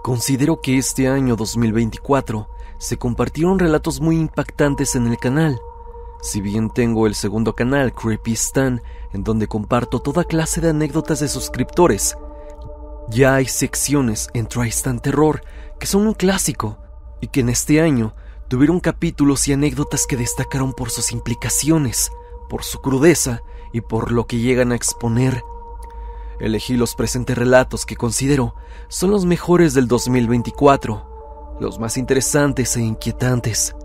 Considero que este año 2024 se compartieron relatos muy impactantes en el canal. Si bien tengo el segundo canal, Creepy Stan, en donde comparto toda clase de anécdotas de suscriptores, ya hay secciones en Tristan Terror que son un clásico y que en este año tuvieron capítulos y anécdotas que destacaron por sus implicaciones, por su crudeza y por lo que llegan a exponer. Elegí los presentes relatos que considero son los mejores del 2024, los más interesantes e inquietantes.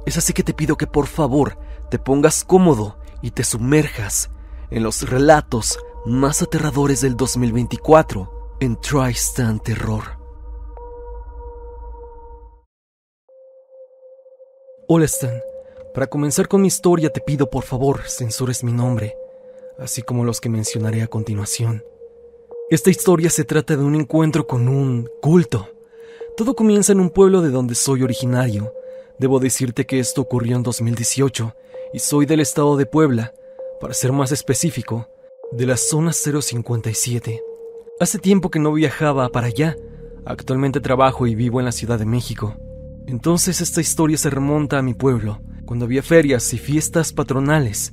Es así que te pido que por favor te pongas cómodo y te sumerjas en los relatos más aterradores del 2024 en Tristan Terror. Hola Stan, para comenzar con mi historia te pido por favor censures mi nombre, así como los que mencionaré a continuación. Esta historia se trata de un encuentro con un culto. Todo comienza en un pueblo de donde soy originario. Debo decirte que esto ocurrió en 2018 y soy del estado de Puebla, para ser más específico, de la zona 057. Hace tiempo que no viajaba para allá. Actualmente trabajo y vivo en la Ciudad de México. Entonces esta historia se remonta a mi pueblo, cuando había ferias y fiestas patronales.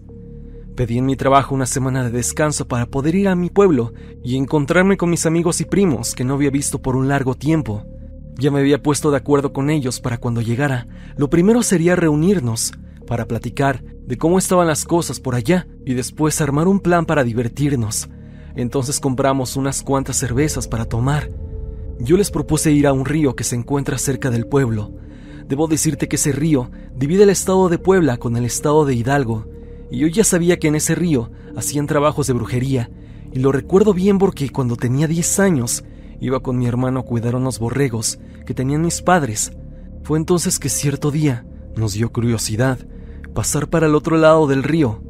Pedí en mi trabajo una semana de descanso para poder ir a mi pueblo y encontrarme con mis amigos y primos que no había visto por un largo tiempo. Ya me había puesto de acuerdo con ellos para cuando llegara. Lo primero sería reunirnos para platicar de cómo estaban las cosas por allá y después armar un plan para divertirnos. Entonces compramos unas cuantas cervezas para tomar. Yo les propuse ir a un río que se encuentra cerca del pueblo. Debo decirte que ese río divide el estado de Puebla con el estado de Hidalgo, y yo ya sabía que en ese río hacían trabajos de brujería, y lo recuerdo bien porque cuando tenía 10 años iba con mi hermano a cuidar unos borregos que tenían mis padres. Fue entonces que cierto día nos dio curiosidad pasar para el otro lado del río.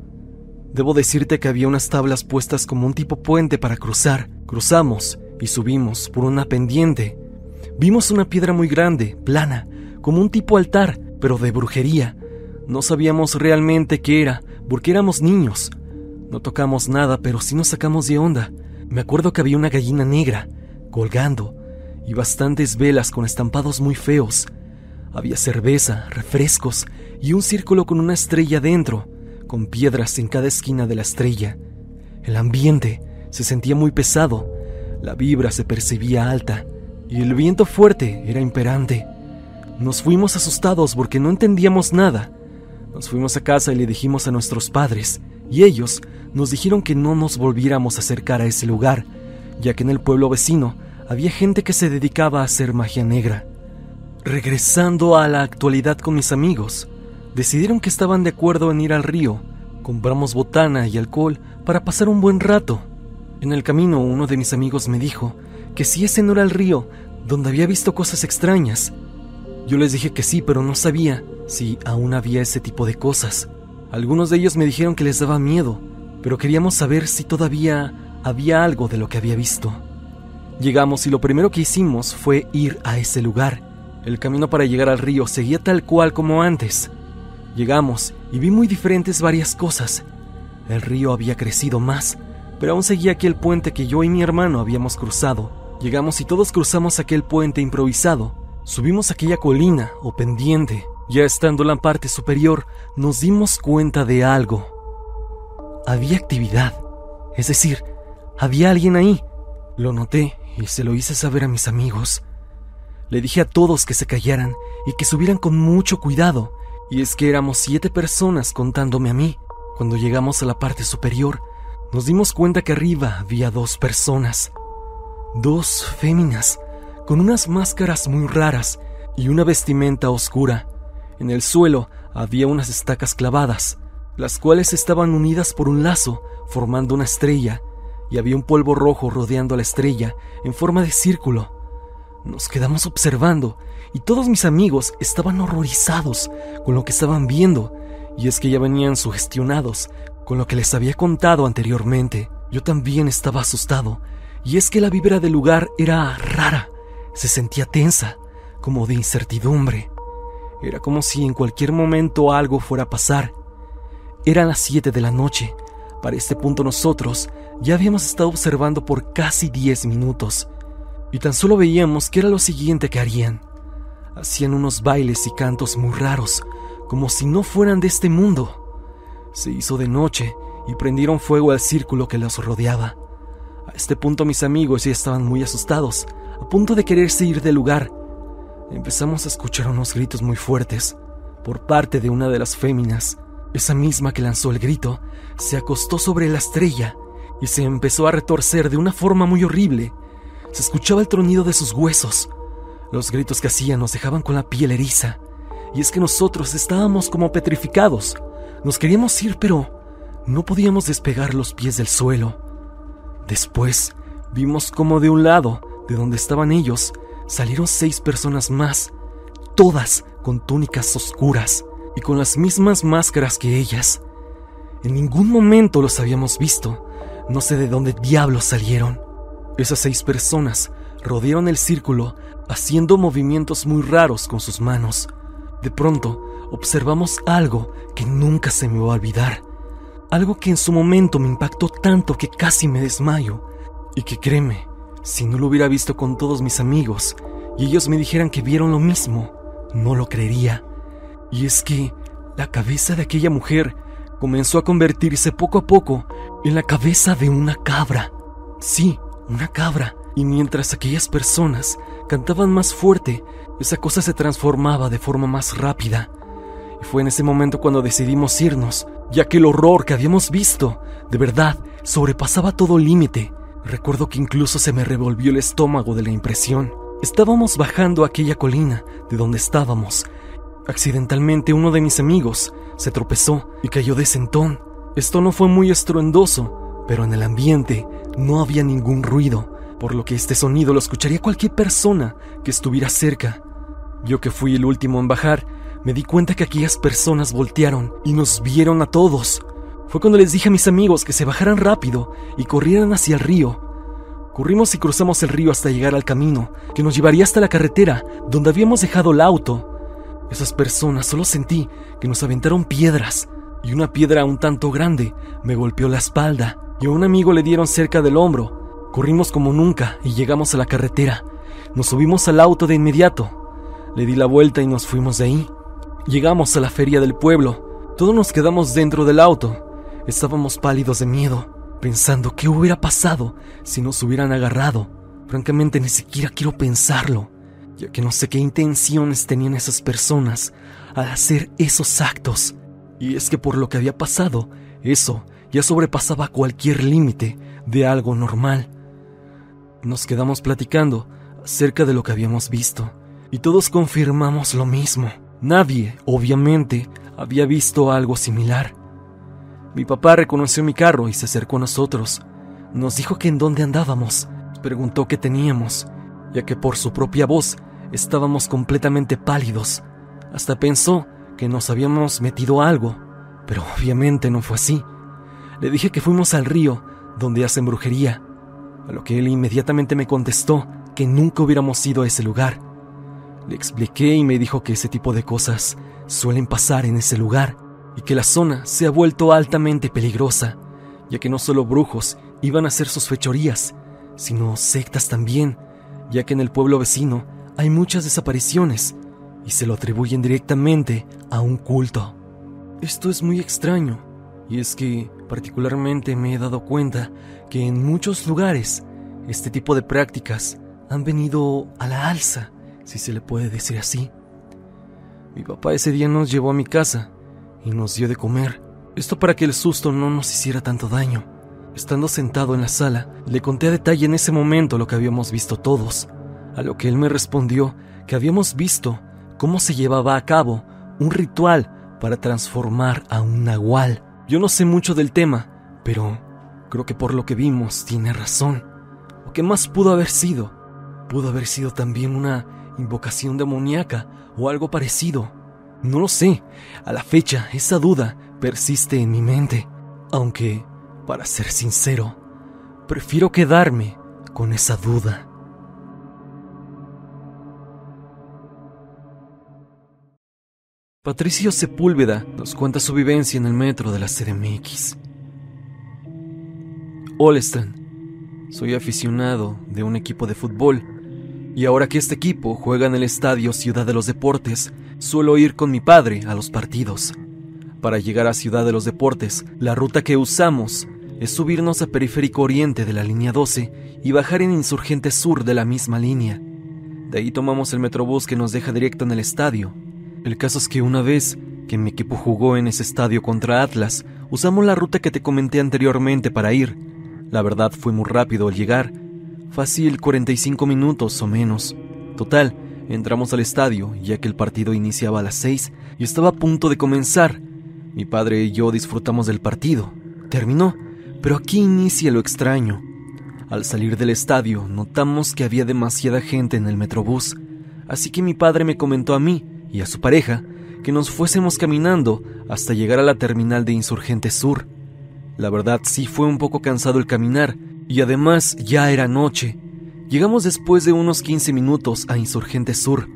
Debo decirte que había unas tablas puestas como un tipo puente para cruzar. Cruzamos y subimos por una pendiente. Vimos una piedra muy grande, plana, como un tipo altar, pero de brujería. No sabíamos realmente qué era, porque éramos niños. No tocamos nada, pero sí nos sacamos de onda. Me acuerdo que había una gallina negra, colgando, y bastantes velas con estampados muy feos. Había cerveza, refrescos, y un círculo con una estrella dentro, con piedras en cada esquina de la estrella. El ambiente se sentía muy pesado, la vibra se percibía alta, y el viento fuerte era imperante. Nos fuimos asustados porque no entendíamos nada. Nos fuimos a casa y le dijimos a nuestros padres, y ellos nos dijeron que no nos volviéramos a acercar a ese lugar, ya que en el pueblo vecino había gente que se dedicaba a hacer magia negra. Regresando a la actualidad con mis amigos, decidieron que estaban de acuerdo en ir al río. Compramos botana y alcohol para pasar un buen rato. En el camino uno de mis amigos me dijo que si ese no era el río donde había visto cosas extrañas. Yo les dije que sí, pero no sabía si aún había ese tipo de cosas. Algunos de ellos me dijeron que les daba miedo, pero queríamos saber si todavía había algo de lo que había visto. Llegamos y lo primero que hicimos fue ir a ese lugar. El camino para llegar al río seguía tal cual como antes. Llegamos y vi muy diferentes varias cosas. El río había crecido más, pero aún seguía aquel puente que yo y mi hermano habíamos cruzado. Llegamos y todos cruzamos aquel puente improvisado. Subimos aquella colina o pendiente. Ya estando en la parte superior, nos dimos cuenta de algo. Había actividad, es decir, había alguien ahí. Lo noté y se lo hice saber a mis amigos. Le dije a todos que se callaran y que subieran con mucho cuidado. Y es que éramos 7 personas contándome a mí. Cuando llegamos a la parte superior, nos dimos cuenta que arriba había 2 personas. 2 féminas, con unas máscaras muy raras y una vestimenta oscura. En el suelo había unas estacas clavadas, las cuales estaban unidas por un lazo, formando una estrella, y había un polvo rojo rodeando a la estrella en forma de círculo. Nos quedamos observando, y todos mis amigos estaban horrorizados con lo que estaban viendo, y es que ya venían sugestionados con lo que les había contado anteriormente. Yo también estaba asustado, y es que la vibra del lugar era rara, se sentía tensa, como de incertidumbre. Era como si en cualquier momento algo fuera a pasar. Eran las 7 de la noche. Para este punto nosotros ya habíamos estado observando por casi 10 minutos. y tan solo veíamos que era lo siguiente que harían. Hacían unos bailes y cantos muy raros, como si no fueran de este mundo. Se hizo de noche y prendieron fuego al círculo que los rodeaba. A este punto mis amigos ya estaban muy asustados, a punto de quererse ir del lugar. Empezamos a escuchar unos gritos muy fuertes por parte de una de las féminas. Esa misma que lanzó el grito se acostó sobre la estrella y se empezó a retorcer de una forma muy horrible. Se escuchaba el tronido de sus huesos. Los gritos que hacía nos dejaban con la piel eriza. Y es que nosotros estábamos como petrificados. Nos queríamos ir, pero no podíamos despegar los pies del suelo. Después vimos como de un lado, de donde estaban ellos, salieron 6 personas más, todas con túnicas oscuras y con las mismas máscaras que ellas. En ningún momento los habíamos visto. No sé de dónde diablos salieron. Esas 6 personas rodearon el círculo haciendo movimientos muy raros con sus manos. De pronto observamos algo que nunca se me va a olvidar. Algo que en su momento me impactó tanto que casi me desmayo. Y que créeme, si no lo hubiera visto con todos mis amigos y ellos me dijeran que vieron lo mismo, no lo creería. Y es que la cabeza de aquella mujer comenzó a convertirse poco a poco en la cabeza de una cabra. Sí, una cabra. Y mientras aquellas personas cantaban más fuerte, esa cosa se transformaba de forma más rápida. Y fue en ese momento cuando decidimos irnos, ya que el horror que habíamos visto, de verdad, sobrepasaba todo límite. Recuerdo que incluso se me revolvió el estómago de la impresión. Estábamos bajando aquella colina de donde estábamos. Accidentalmente uno de mis amigos se tropezó y cayó de sentón. Esto no fue muy estruendoso, pero en el ambiente no había ningún ruido, por lo que este sonido lo escucharía cualquier persona que estuviera cerca. Yo, que fui el último en bajar, me di cuenta que aquellas personas voltearon y nos vieron a todos. Fue cuando les dije a mis amigos que se bajaran rápido y corrieran hacia el río. Corrimos y cruzamos el río hasta llegar al camino que nos llevaría hasta la carretera donde habíamos dejado el auto. Esas personas, solo sentí que nos aventaron piedras, y una piedra un tanto grande me golpeó la espalda y a un amigo le dieron cerca del hombro. Corrimos como nunca y llegamos a la carretera. Nos subimos al auto de inmediato. Le di la vuelta y nos fuimos de ahí. Llegamos a la feria del pueblo. Todos nos quedamos dentro del auto. Estábamos pálidos de miedo, pensando qué hubiera pasado si nos hubieran agarrado. Francamente, ni siquiera quiero pensarlo, ya que no sé qué intenciones tenían esas personas al hacer esos actos. Y es que por lo que había pasado, eso ya sobrepasaba cualquier límite de algo normal. Nos quedamos platicando acerca de lo que habíamos visto, y todos confirmamos lo mismo. Nadie, obviamente, había visto algo similar. Mi papá reconoció mi carro y se acercó a nosotros. Nos dijo que en dónde andábamos. Preguntó qué teníamos, ya que por su propia voz estábamos completamente pálidos. Hasta pensó que nos habíamos metido algo, pero obviamente no fue así. Le dije que fuimos al río donde hacen brujería, a lo que él inmediatamente me contestó que nunca hubiéramos ido a ese lugar. Le expliqué y me dijo que ese tipo de cosas suelen pasar en ese lugar y que la zona se ha vuelto altamente peligrosa, ya que no solo brujos iban a hacer sus fechorías, sino sectas también, ya que en el pueblo vecino hay muchas desapariciones y se lo atribuyen directamente a un culto. Esto es muy extraño, y es que particularmente me he dado cuenta que en muchos lugares este tipo de prácticas han venido a la alza, si se le puede decir así. Mi papá ese día nos llevó a mi casa y nos dio de comer, esto para que el susto no nos hiciera tanto daño. Estando sentado en la sala, le conté a detalle en ese momento lo que habíamos visto todos, a lo que él me respondió que habíamos visto cómo se llevaba a cabo un ritual para transformar a un nahual. Yo no sé mucho del tema, pero creo que por lo que vimos tiene razón. ¿O qué más pudo haber sido? Pudo haber sido también una invocación demoníaca o algo parecido. No lo sé. A la fecha, esa duda persiste en mi mente. Aunque, para ser sincero, prefiero quedarme con esa duda. Patricio Sepúlveda nos cuenta su vivencia en el metro de la CDMX. Hola, Stan. Soy aficionado de un equipo de fútbol Y ahora que este equipo juega en el estadio Ciudad de los Deportes, suelo ir con mi padre a los partidos. Para llegar a Ciudad de los Deportes, la ruta que usamos es subirnos a Periférico Oriente de la línea 12 y bajar en Insurgente Sur de la misma línea. De ahí tomamos el Metrobús que nos deja directo en el estadio. El caso es que una vez que mi equipo jugó en ese estadio contra Atlas, usamos la ruta que te comenté anteriormente para ir. La verdad fue muy rápido al llegar, fácil 45 minutos o menos. Total, entramos al estadio ya que el partido iniciaba a las 6 y estaba a punto de comenzar. Mi padre y yo disfrutamos del partido. Terminó, pero aquí inicia lo extraño. Al salir del estadio notamos que había demasiada gente en el Metrobús, así que mi padre me comentó a mí y a su pareja que nos fuésemos caminando hasta llegar a la terminal de Insurgente Sur. La verdad sí fue un poco cansado el caminar y además ya era noche. Llegamos después de unos 15 minutos a Insurgente Sur.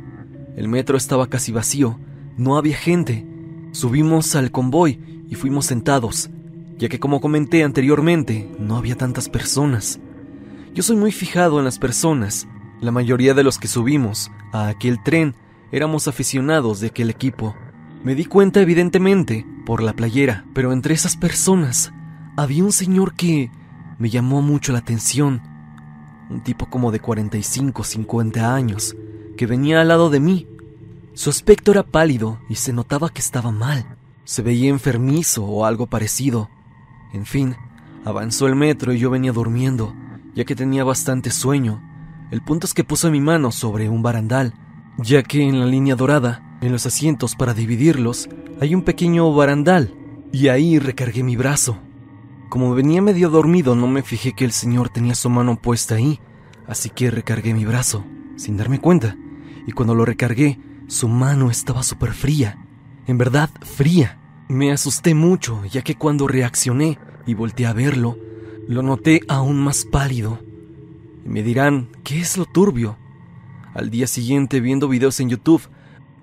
El metro estaba casi vacío, no había gente. Subimos al convoy y fuimos sentados, ya que como comenté anteriormente, no había tantas personas. Yo soy muy fijado en las personas. La mayoría de los que subimos a aquel tren éramos aficionados de aquel equipo. Me di cuenta evidentemente por la playera, pero entre esas personas había un señor que me llamó mucho la atención. Un tipo como de 45 o 50 años, que venía al lado de mí. Su aspecto era pálido y se notaba que estaba mal. Se veía enfermizo o algo parecido. En fin, avanzó el metro y yo venía durmiendo, ya que tenía bastante sueño. El punto es que puse mi mano sobre un barandal, ya que en la línea dorada, en los asientos para dividirlos, hay un pequeño barandal, y ahí recargué mi brazo. Como venía medio dormido, no me fijé que el señor tenía su mano puesta ahí, así que recargué mi brazo, sin darme cuenta, y cuando lo recargué, su mano estaba súper fría, en verdad fría. Me asusté mucho, ya que cuando reaccioné y volteé a verlo, lo noté aún más pálido. Y me dirán, ¿qué es lo turbio? Al día siguiente, viendo videos en YouTube,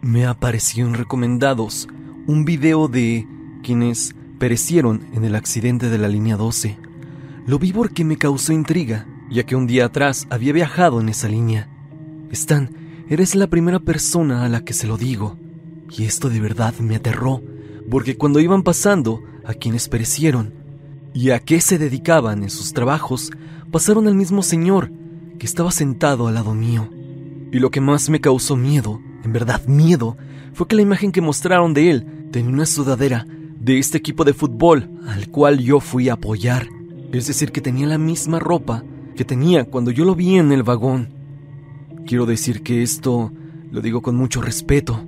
me apareció en recomendados un video de quienes perecieron en el accidente de la línea 12. Lo vi porque me causó intriga, ya que un día atrás había viajado en esa línea. Stan, eres la primera persona a la que se lo digo, y esto de verdad me aterró, porque cuando iban pasando a quienes perecieron y a qué se dedicaban en sus trabajos, pasaron al mismo señor que estaba sentado al lado mío. Y lo que más me causó miedo, en verdad miedo, fue que la imagen que mostraron de él tenía una sudadera de este equipo de fútbol al cual yo fui a apoyar. Es decir, que tenía la misma ropa que tenía cuando yo lo vi en el vagón. Quiero decir que esto lo digo con mucho respeto,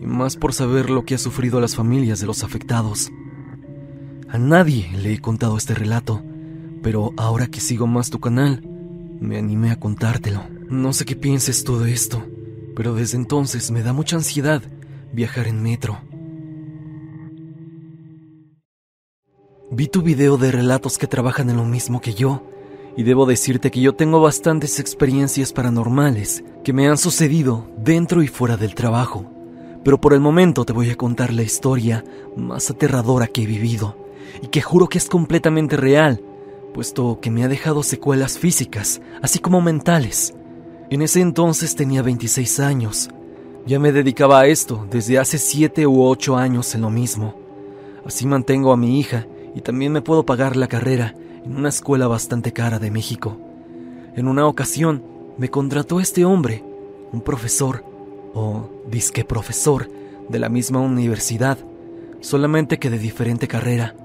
y más por saber lo que ha sufrido las familias de los afectados. A nadie le he contado este relato, pero ahora que sigo más tu canal, me animé a contártelo. No sé qué pienses tú de esto, pero desde entonces me da mucha ansiedad viajar en metro. Vi tu video de relatos que trabajan en lo mismo que yo, y debo decirte que yo tengo bastantes experiencias paranormales que me han sucedido dentro y fuera del trabajo. Pero por el momento te voy a contar la historia más aterradora que he vivido, y que juro que es completamente real, puesto que me ha dejado secuelas físicas, así como mentales. En ese entonces tenía 26 años. Ya me dedicaba a esto desde hace 7 u 8 años en lo mismo. Así mantengo a mi hija y también me puedo pagar la carrera en una escuela bastante cara de México. En una ocasión me contrató este hombre, un profesor, o disque profesor, de la misma universidad, solamente que de diferente carrera.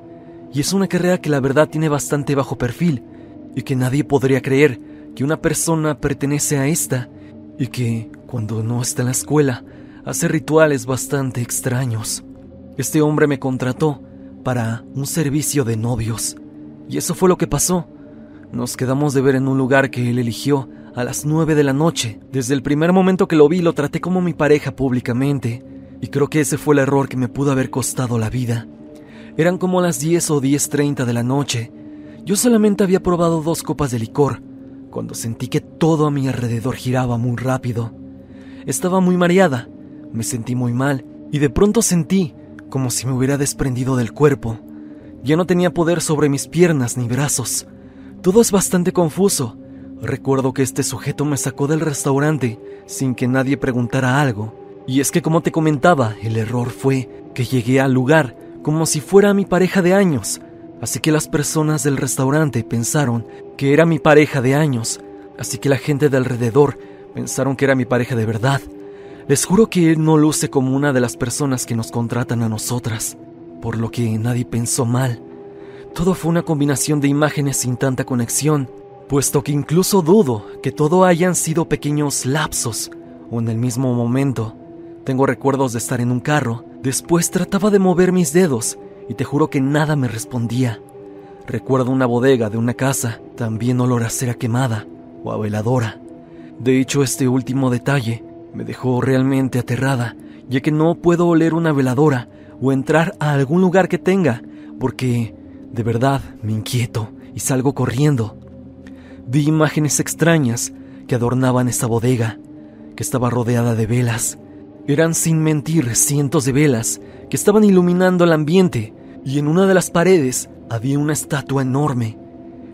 Y es una carrera que la verdad tiene bastante bajo perfil, y que nadie podría creer que una persona pertenece a esta, y que, cuando no está en la escuela, hace rituales bastante extraños. Este hombre me contrató para un servicio de novios, y eso fue lo que pasó. Nos quedamos de ver en un lugar que él eligió a las 9 de la noche. Desde el primer momento que lo vi, lo traté como mi pareja públicamente, y creo que ese fue el error que me pudo haber costado la vida. Eran como las 10 o 10:30 de la noche. Yo solamente había probado 2 copas de licor, cuando sentí que todo a mi alrededor giraba muy rápido. Estaba muy mareada, me sentí muy mal, y de pronto sentí como si me hubiera desprendido del cuerpo. Ya no tenía poder sobre mis piernas ni brazos. Todo es bastante confuso. Recuerdo que este sujeto me sacó del restaurante sin que nadie preguntara algo. Y es que, como te comentaba, el error fue que llegué al lugar como si fuera mi pareja de años. Así que las personas del restaurante pensaron que era mi pareja de años. Así que la gente de alrededor pensaron que era mi pareja de verdad. Les juro que él no luce como una de las personas que nos contratan a nosotras, por lo que nadie pensó mal. Todo fue una combinación de imágenes sin tanta conexión, puesto que incluso dudo que todo hayan sido pequeños lapsos o en el mismo momento. Tengo recuerdos de estar en un carro, después trataba de mover mis dedos y te juro que nada me respondía. Recuerdo una bodega de una casa, también olor a cera quemada o a veladora. De hecho, este último detalle me dejó realmente aterrada, ya que no puedo oler una veladora o entrar a algún lugar que tenga, porque de verdad me inquieto y salgo corriendo. Vi imágenes extrañas que adornaban esa bodega, que estaba rodeada de velas. Eran, sin mentir, cientos de velas que estaban iluminando el ambiente, y en una de las paredes había una estatua enorme.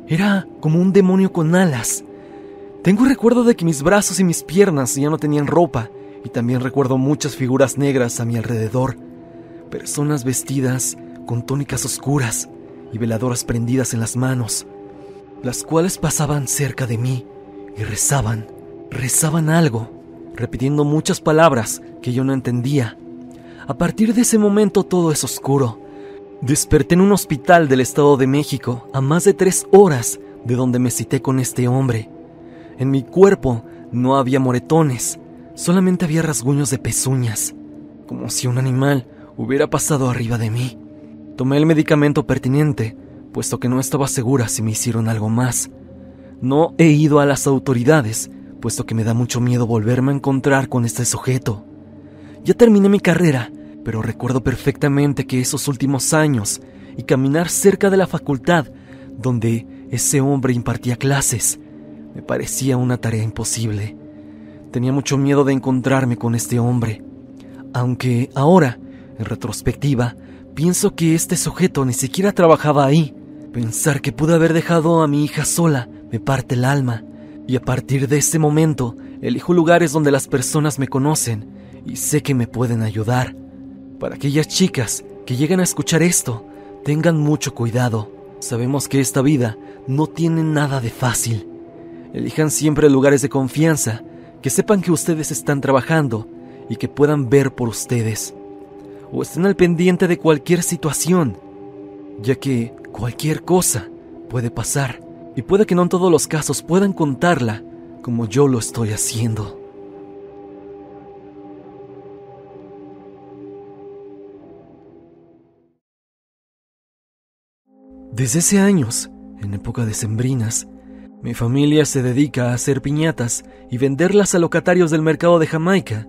Era como un demonio con alas. Tengo recuerdo de que mis brazos y mis piernas ya no tenían ropa, y también recuerdo muchas figuras negras a mi alrededor, personas vestidas con túnicas oscuras y veladoras prendidas en las manos, las cuales pasaban cerca de mí y rezaban algo, repitiendo muchas palabras que yo no entendía. A partir de ese momento todo es oscuro. Desperté en un hospital del Estado de México a más de 3 horas de donde me cité con este hombre. En mi cuerpo no había moretones, solamente había rasguños de pezuñas, como si un animal hubiera pasado arriba de mí. Tomé el medicamento pertinente, puesto que no estaba segura si me hicieron algo más. No he ido a las autoridades, puesto que me da mucho miedo volverme a encontrar con este sujeto. Ya terminé mi carrera, pero recuerdo perfectamente que esos últimos años y caminar cerca de la facultad donde ese hombre impartía clases me parecía una tarea imposible. Tenía mucho miedo de encontrarme con este hombre, aunque ahora, en retrospectiva, pienso que este sujeto ni siquiera trabajaba ahí. Pensar que pude haber dejado a mi hija sola me parte el alma, y a partir de este momento elijo lugares donde las personas me conocen y sé que me pueden ayudar. Para aquellas chicas que lleguen a escuchar esto, tengan mucho cuidado. Sabemos que esta vida no tiene nada de fácil. Elijan siempre lugares de confianza, que sepan que ustedes están trabajando y que puedan ver por ustedes. O estén al pendiente de cualquier situación, ya que cualquier cosa puede pasar y puede que no en todos los casos puedan contarla como yo lo estoy haciendo. Desde hace años, en época decembrinas, mi familia se dedica a hacer piñatas y venderlas a locatarios del mercado de Jamaica,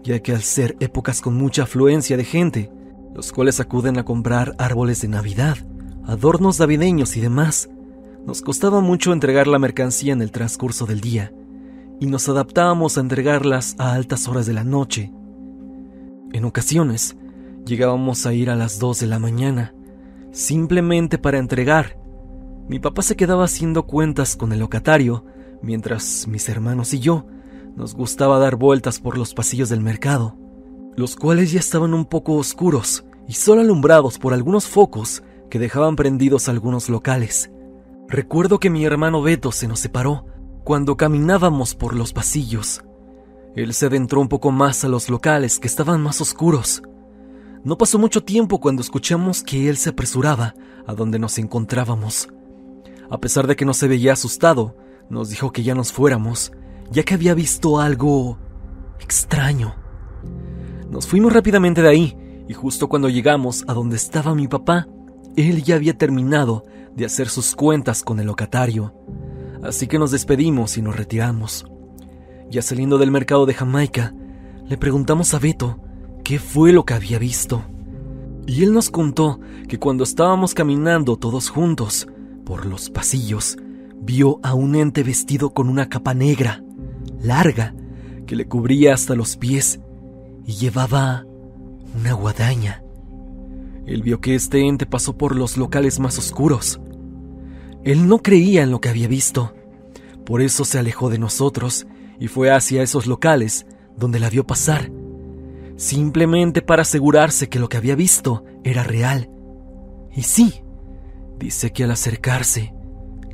ya que al ser épocas con mucha afluencia de gente, los cuales acuden a comprar árboles de Navidad, adornos navideños y demás, nos costaba mucho entregar la mercancía en el transcurso del día, y nos adaptábamos a entregarlas a altas horas de la noche. En ocasiones, llegábamos a ir a las 2 de la mañana, simplemente para entregar. Mi papá se quedaba haciendo cuentas con el locatario, mientras mis hermanos y yo nos gustaba dar vueltas por los pasillos del mercado, los cuales ya estaban un poco oscuros y solo alumbrados por algunos focos que dejaban prendidos algunos locales. Recuerdo que mi hermano Beto se nos separó cuando caminábamos por los pasillos. Él se adentró un poco más a los locales que estaban más oscuros. No pasó mucho tiempo cuando escuchamos que él se apresuraba a donde nos encontrábamos. A pesar de que no se veía asustado, nos dijo que ya nos fuéramos, ya que había visto algo extraño. Nos fuimos rápidamente de ahí, y justo cuando llegamos a donde estaba mi papá, él ya había terminado de hacer sus cuentas con el locatario. Así que nos despedimos y nos retiramos. Ya saliendo del mercado de Jamaica, le preguntamos a Beto qué fue lo que había visto. Y él nos contó que cuando estábamos caminando todos juntos por los pasillos, vio a un ente vestido con una capa negra, larga, que le cubría hasta los pies y llevaba una guadaña. Él vio que este ente pasó por los locales más oscuros. Él no creía en lo que había visto, Por eso se alejó de nosotros y fue hacia esos locales donde la vio pasar, simplemente para asegurarse que lo que había visto era real. Y sí, dice que al acercarse,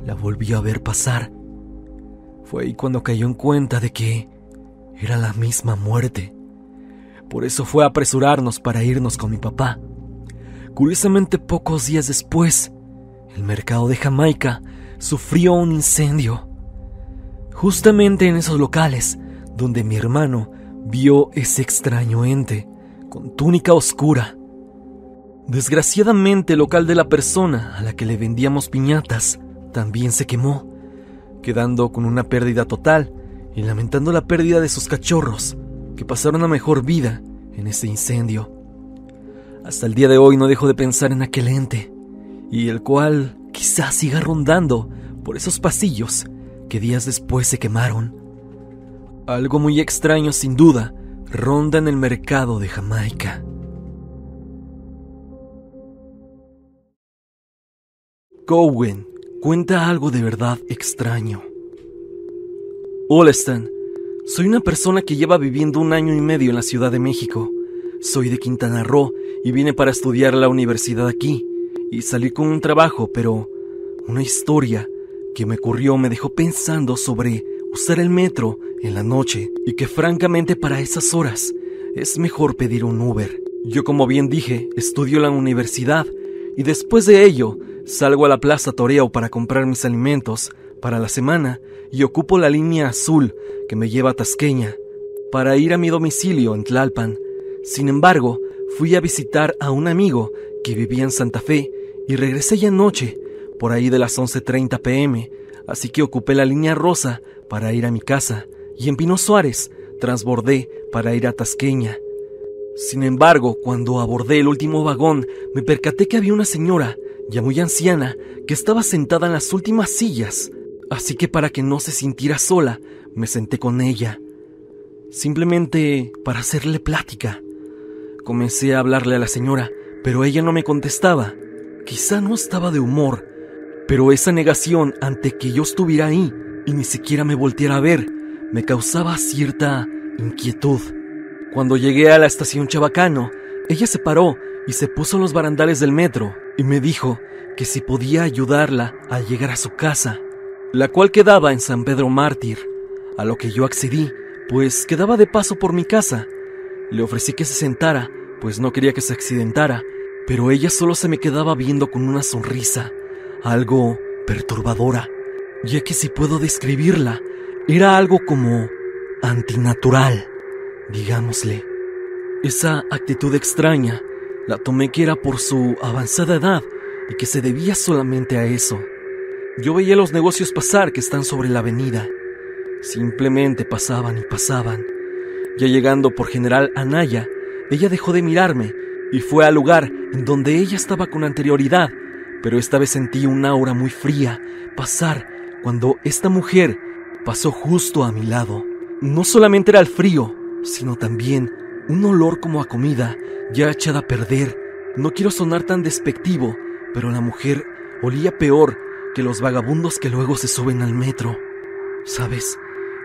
la volvió a ver pasar. Fue ahí cuando cayó en cuenta de que era la misma muerte. Por eso fue a apresurarnos para irnos con mi papá. Curiosamente, pocos días después, el mercado de Jamaica sufrió un incendio. Justamente en esos locales donde mi hermano vio ese extraño ente con túnica oscura. Desgraciadamente, el local de la persona a la que le vendíamos piñatas también se quemó, quedando con una pérdida total y lamentando la pérdida de sus cachorros, que pasaron a mejor vida en ese incendio. Hasta el día de hoy no dejo de pensar en aquel ente, y el cual quizás siga rondando por esos pasillos que días después se quemaron. Algo muy extraño, sin duda, ronda en el mercado de Jamaica. Cowen cuenta algo de verdad extraño. Hola, Stan. Soy una persona que lleva viviendo 1 año y medio en la Ciudad de México. Soy de Quintana Roo y vine para estudiar a la universidad aquí y salí con un trabajo, pero una historia que me ocurrió me dejó pensando sobre usar el metro en la noche y que francamente para esas horas es mejor pedir un Uber. Yo, como bien dije, estudio en la universidad y después de ello salgo a la Plaza Toreo para comprar mis alimentos para la semana y ocupo la línea azul que me lleva a Tasqueña para ir a mi domicilio en Tlalpan. Sin embargo, fui a visitar a un amigo que vivía en Santa Fe y regresé ya anoche, por ahí de las 11:30 p.m, así que ocupé la línea rosa para ir a mi casa y en Pino Suárez transbordé para ir a Tasqueña. Sin embargo, cuando abordé el último vagón, me percaté que había una señora, ya muy anciana, que estaba sentada en las últimas sillas, así que para que no se sintiera sola, me senté con ella, simplemente para hacerle plática. Comencé a hablarle a la señora, pero ella no me contestaba. Quizá no estaba de humor, pero esa negación ante que yo estuviera ahí y ni siquiera me volteara a ver, me causaba cierta inquietud. Cuando llegué a la estación Chabacano, ella se paró y se puso en los barandales del metro y me dijo que si podía ayudarla a llegar a su casa, la cual quedaba en San Pedro Mártir, a lo que yo accedí, pues quedaba de paso por mi casa. Le ofrecí que se sentara, pues no quería que se accidentara, pero ella solo se me quedaba viendo con una sonrisa, algo perturbadora, ya que si puedo describirla, era algo como antinatural, digámosle. Esa actitud extraña la tomé que era por su avanzada edad y que se debía solamente a eso. Yo veía los negocios pasar que están sobre la avenida. Simplemente pasaban y pasaban. Ya llegando por General Anaya, ella dejó de mirarme y fue al lugar en donde ella estaba con anterioridad, pero esta vez sentí un aura muy fría pasar cuando esta mujer pasó justo a mi lado. No solamente era el frío, sino también un olor como a comida ya echada a perder. No quiero sonar tan despectivo, pero la mujer olía peor que los vagabundos que luego se suben al metro. ¿Sabes?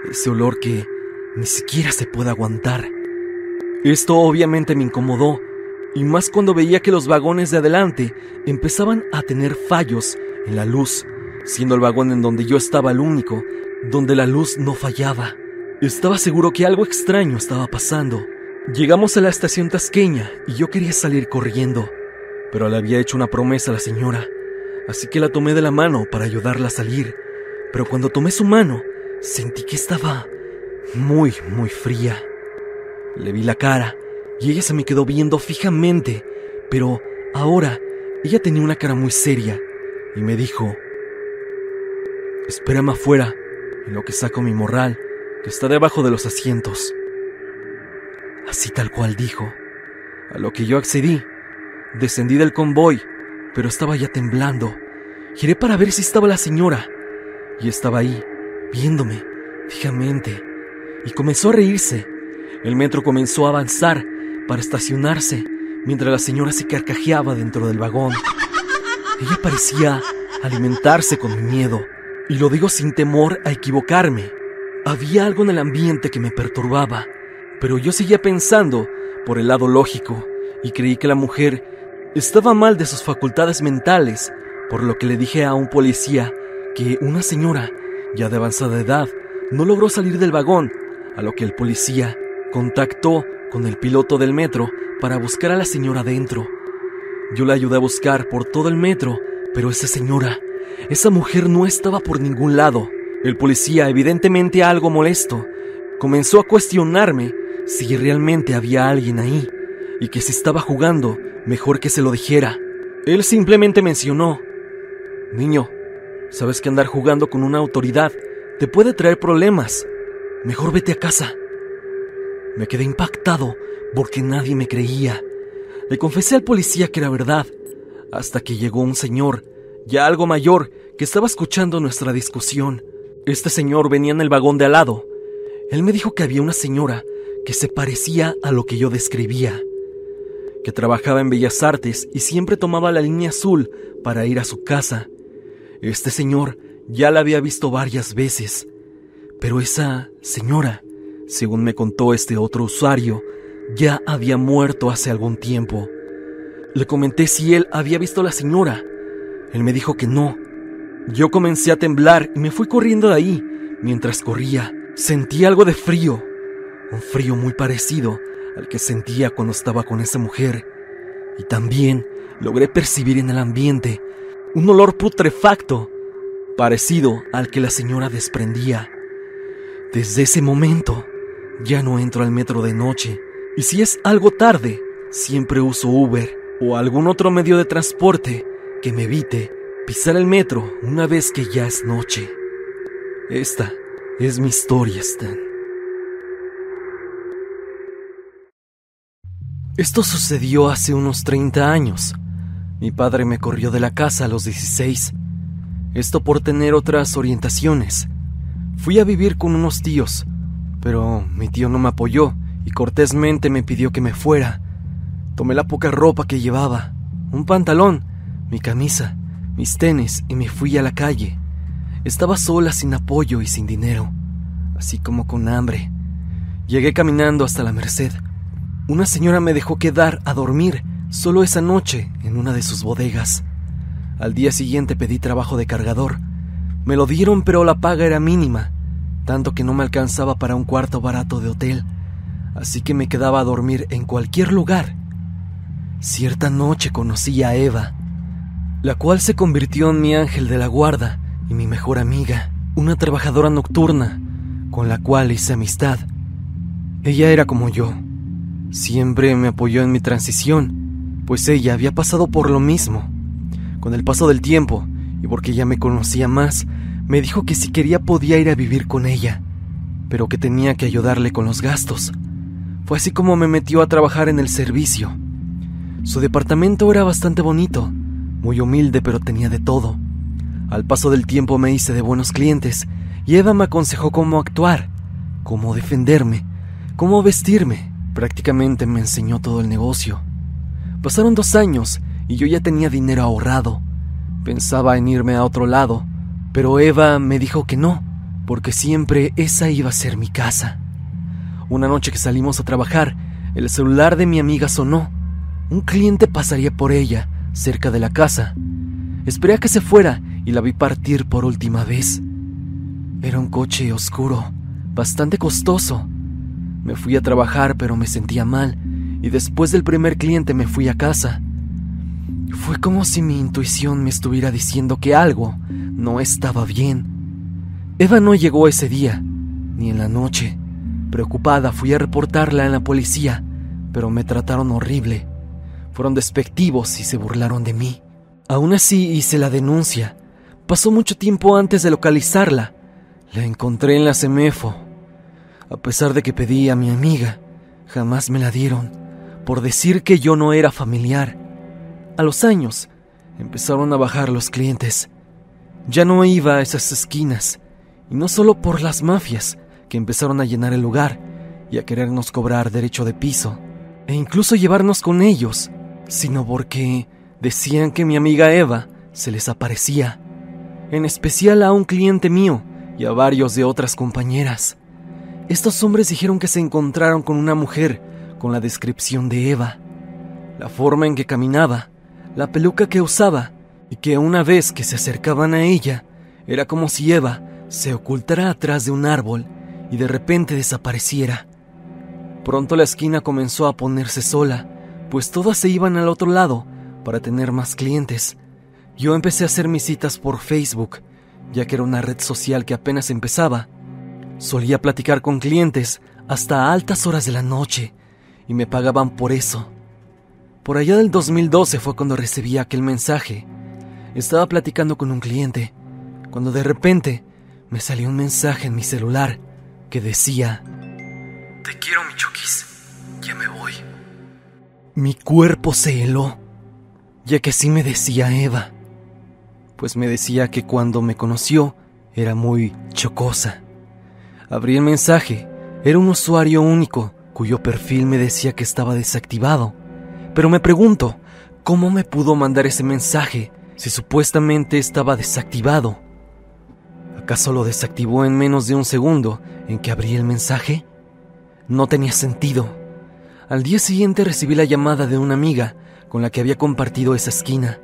Ese olor que ni siquiera se puede aguantar. Esto obviamente me incomodó, y más cuando veía que los vagones de adelante empezaban a tener fallos en la luz, siendo el vagón en donde yo estaba el único, donde la luz no fallaba. Estaba seguro que algo extraño estaba pasando. Llegamos a la estación Tasqueña y yo quería salir corriendo, pero le había hecho una promesa a la señora, así que la tomé de la mano para ayudarla a salir. Pero cuando tomé su mano, sentí que estaba muy fría. Le vi la cara y ella se me quedó viendo fijamente, pero ahora ella tenía una cara muy seria y me dijo: espérame afuera, en lo que saco mi morral, que está debajo de los asientos. Así tal cual dijo, a lo que yo accedí. Descendí del convoy, pero estaba ya temblando. Giré para ver si estaba la señora, y estaba ahí, viéndome fijamente, y comenzó a reírse. El metro comenzó a avanzar para estacionarse, mientras la señora se carcajeaba dentro del vagón. Ella parecía alimentarse con mi miedo, Y lo digo sin temor a equivocarme. Había algo en el ambiente que me perturbaba, pero yo seguía pensando por el lado lógico y creí que la mujer estaba mal de sus facultades mentales, por lo que le dije a un policía que una señora, ya de avanzada edad, no logró salir del vagón, a lo que el policía contactó con el piloto del metro para buscar a la señora dentro. Yo la ayudé a buscar por todo el metro, pero esa mujer no estaba por ningún lado. El policía, evidentemente algo molesto, comenzó a cuestionarme si realmente había alguien ahí y que si estaba jugando, mejor que se lo dijera. Él simplemente mencionó: niño, sabes que andar jugando con una autoridad te puede traer problemas. Mejor vete a casa. Me quedé impactado porque nadie me creía. Le confesé al policía que era verdad, hasta que llegó un señor, ya algo mayor, que estaba escuchando nuestra discusión. Este señor venía en el vagón de al lado. Él me dijo que había una señora que se parecía a lo que yo describía, que trabajaba en Bellas Artes y siempre tomaba la línea azul para ir a su casa. Este señor ya la había visto varias veces, pero esa señora, según me contó este otro usuario, ya había muerto hace algún tiempo. Le comenté si él había visto a la señora. Él me dijo que no. Yo comencé a temblar y me fui corriendo de ahí. Mientras corría, sentí algo de frío, un frío muy parecido al que sentía cuando estaba con esa mujer. Y también logré percibir en el ambiente un olor putrefacto, parecido al que la señora desprendía. Desde ese momento, ya no entro al metro de noche, y si es algo tarde, siempre uso Uber o algún otro medio de transporte que me evite pisar el metro una vez que ya es noche. Esta es mi historia, Stan. Esto sucedió hace unos 30 años. Mi padre me corrió de la casa a los 16. Esto por tener otras orientaciones. Fui a vivir con unos tíos, pero mi tío no me apoyó y cortésmente me pidió que me fuera. Tomé la poca ropa que llevaba, un pantalón, mi camisa, mis tenis y me fui a la calle. Estaba sola, sin apoyo y sin dinero, así como con hambre. Llegué caminando hasta la Merced. Una señora me dejó quedar a dormir solo esa noche en una de sus bodegas. Al día siguiente pedí trabajo de cargador. Me lo dieron, pero la paga era mínima, tanto que no me alcanzaba para un cuarto barato de hotel, así que me quedaba a dormir en cualquier lugar. Cierta noche conocí a Eva, la cual se convirtió en mi ángel de la guarda y mi mejor amiga, una trabajadora nocturna con la cual hice amistad. Ella era como yo. Siempre me apoyó en mi transición, pues ella había pasado por lo mismo. Con el paso del tiempo, y porque ya me conocía más, me dijo que si quería podía ir a vivir con ella, pero que tenía que ayudarle con los gastos. Fue así como me metió a trabajar en el servicio. Su departamento era bastante bonito, muy humilde, pero tenía de todo. Al paso del tiempo me hice de buenos clientes, y Eva me aconsejó cómo actuar, cómo defenderme, cómo vestirme. Prácticamente me enseñó todo el negocio. Pasaron 2 años y yo ya tenía dinero ahorrado. Pensaba en irme a otro lado, pero Eva me dijo que no, porque siempre esa iba a ser mi casa. Una noche que salimos a trabajar, el celular de mi amiga sonó. Un cliente pasaría por ella, cerca de la casa. Esperé a que se fuera y la vi partir por última vez. Era un coche oscuro, bastante costoso. Me fui a trabajar, pero me sentía mal, y después del primer cliente me fui a casa. Fue como si mi intuición me estuviera diciendo que algo no estaba bien. Eva no llegó ese día, ni en la noche. Preocupada fui a reportarla en la policía, pero me trataron horrible. Fueron despectivos y se burlaron de mí. Aún así hice la denuncia. Pasó mucho tiempo antes de localizarla. La encontré en la CEMEFO. A pesar de que pedí a mi amiga, jamás me la dieron, por decir que yo no era familiar. A los años, empezaron a bajar los clientes. Ya no iba a esas esquinas, y no solo por las mafias, que empezaron a llenar el lugar y a querernos cobrar derecho de piso, e incluso llevarnos con ellos, sino porque decían que mi amiga Eva se les aparecía. en especial a un cliente mío y a varios de otras compañeras. Estos hombres dijeron que se encontraron con una mujer con la descripción de Eva, la forma en que caminaba, la peluca que usaba, y que una vez que se acercaban a ella, era como si Eva se ocultara atrás de un árbol y de repente desapareciera. Pronto la esquina comenzó a ponerse sola, pues todas se iban al otro lado para tener más clientes. Yo empecé a hacer mis citas por Facebook, ya que era una red social que apenas empezaba. Solía platicar con clientes hasta altas horas de la noche y me pagaban por eso. Por allá del 2012 fue cuando recibí aquel mensaje. Estaba platicando con un cliente, cuando de repente me salió un mensaje en mi celular que decía: "Te quiero, mi Chokis, ya me voy". Mi cuerpo se heló, ya que sí me decía Eva, pues me decía que cuando me conoció era muy chocosa. Abrí el mensaje, era un usuario único cuyo perfil me decía que estaba desactivado, pero me pregunto, ¿cómo me pudo mandar ese mensaje si supuestamente estaba desactivado? ¿Acaso lo desactivó en menos de un segundo en que abrí el mensaje? No tenía sentido. Al día siguiente recibí la llamada de una amiga con la que había compartido esa esquina.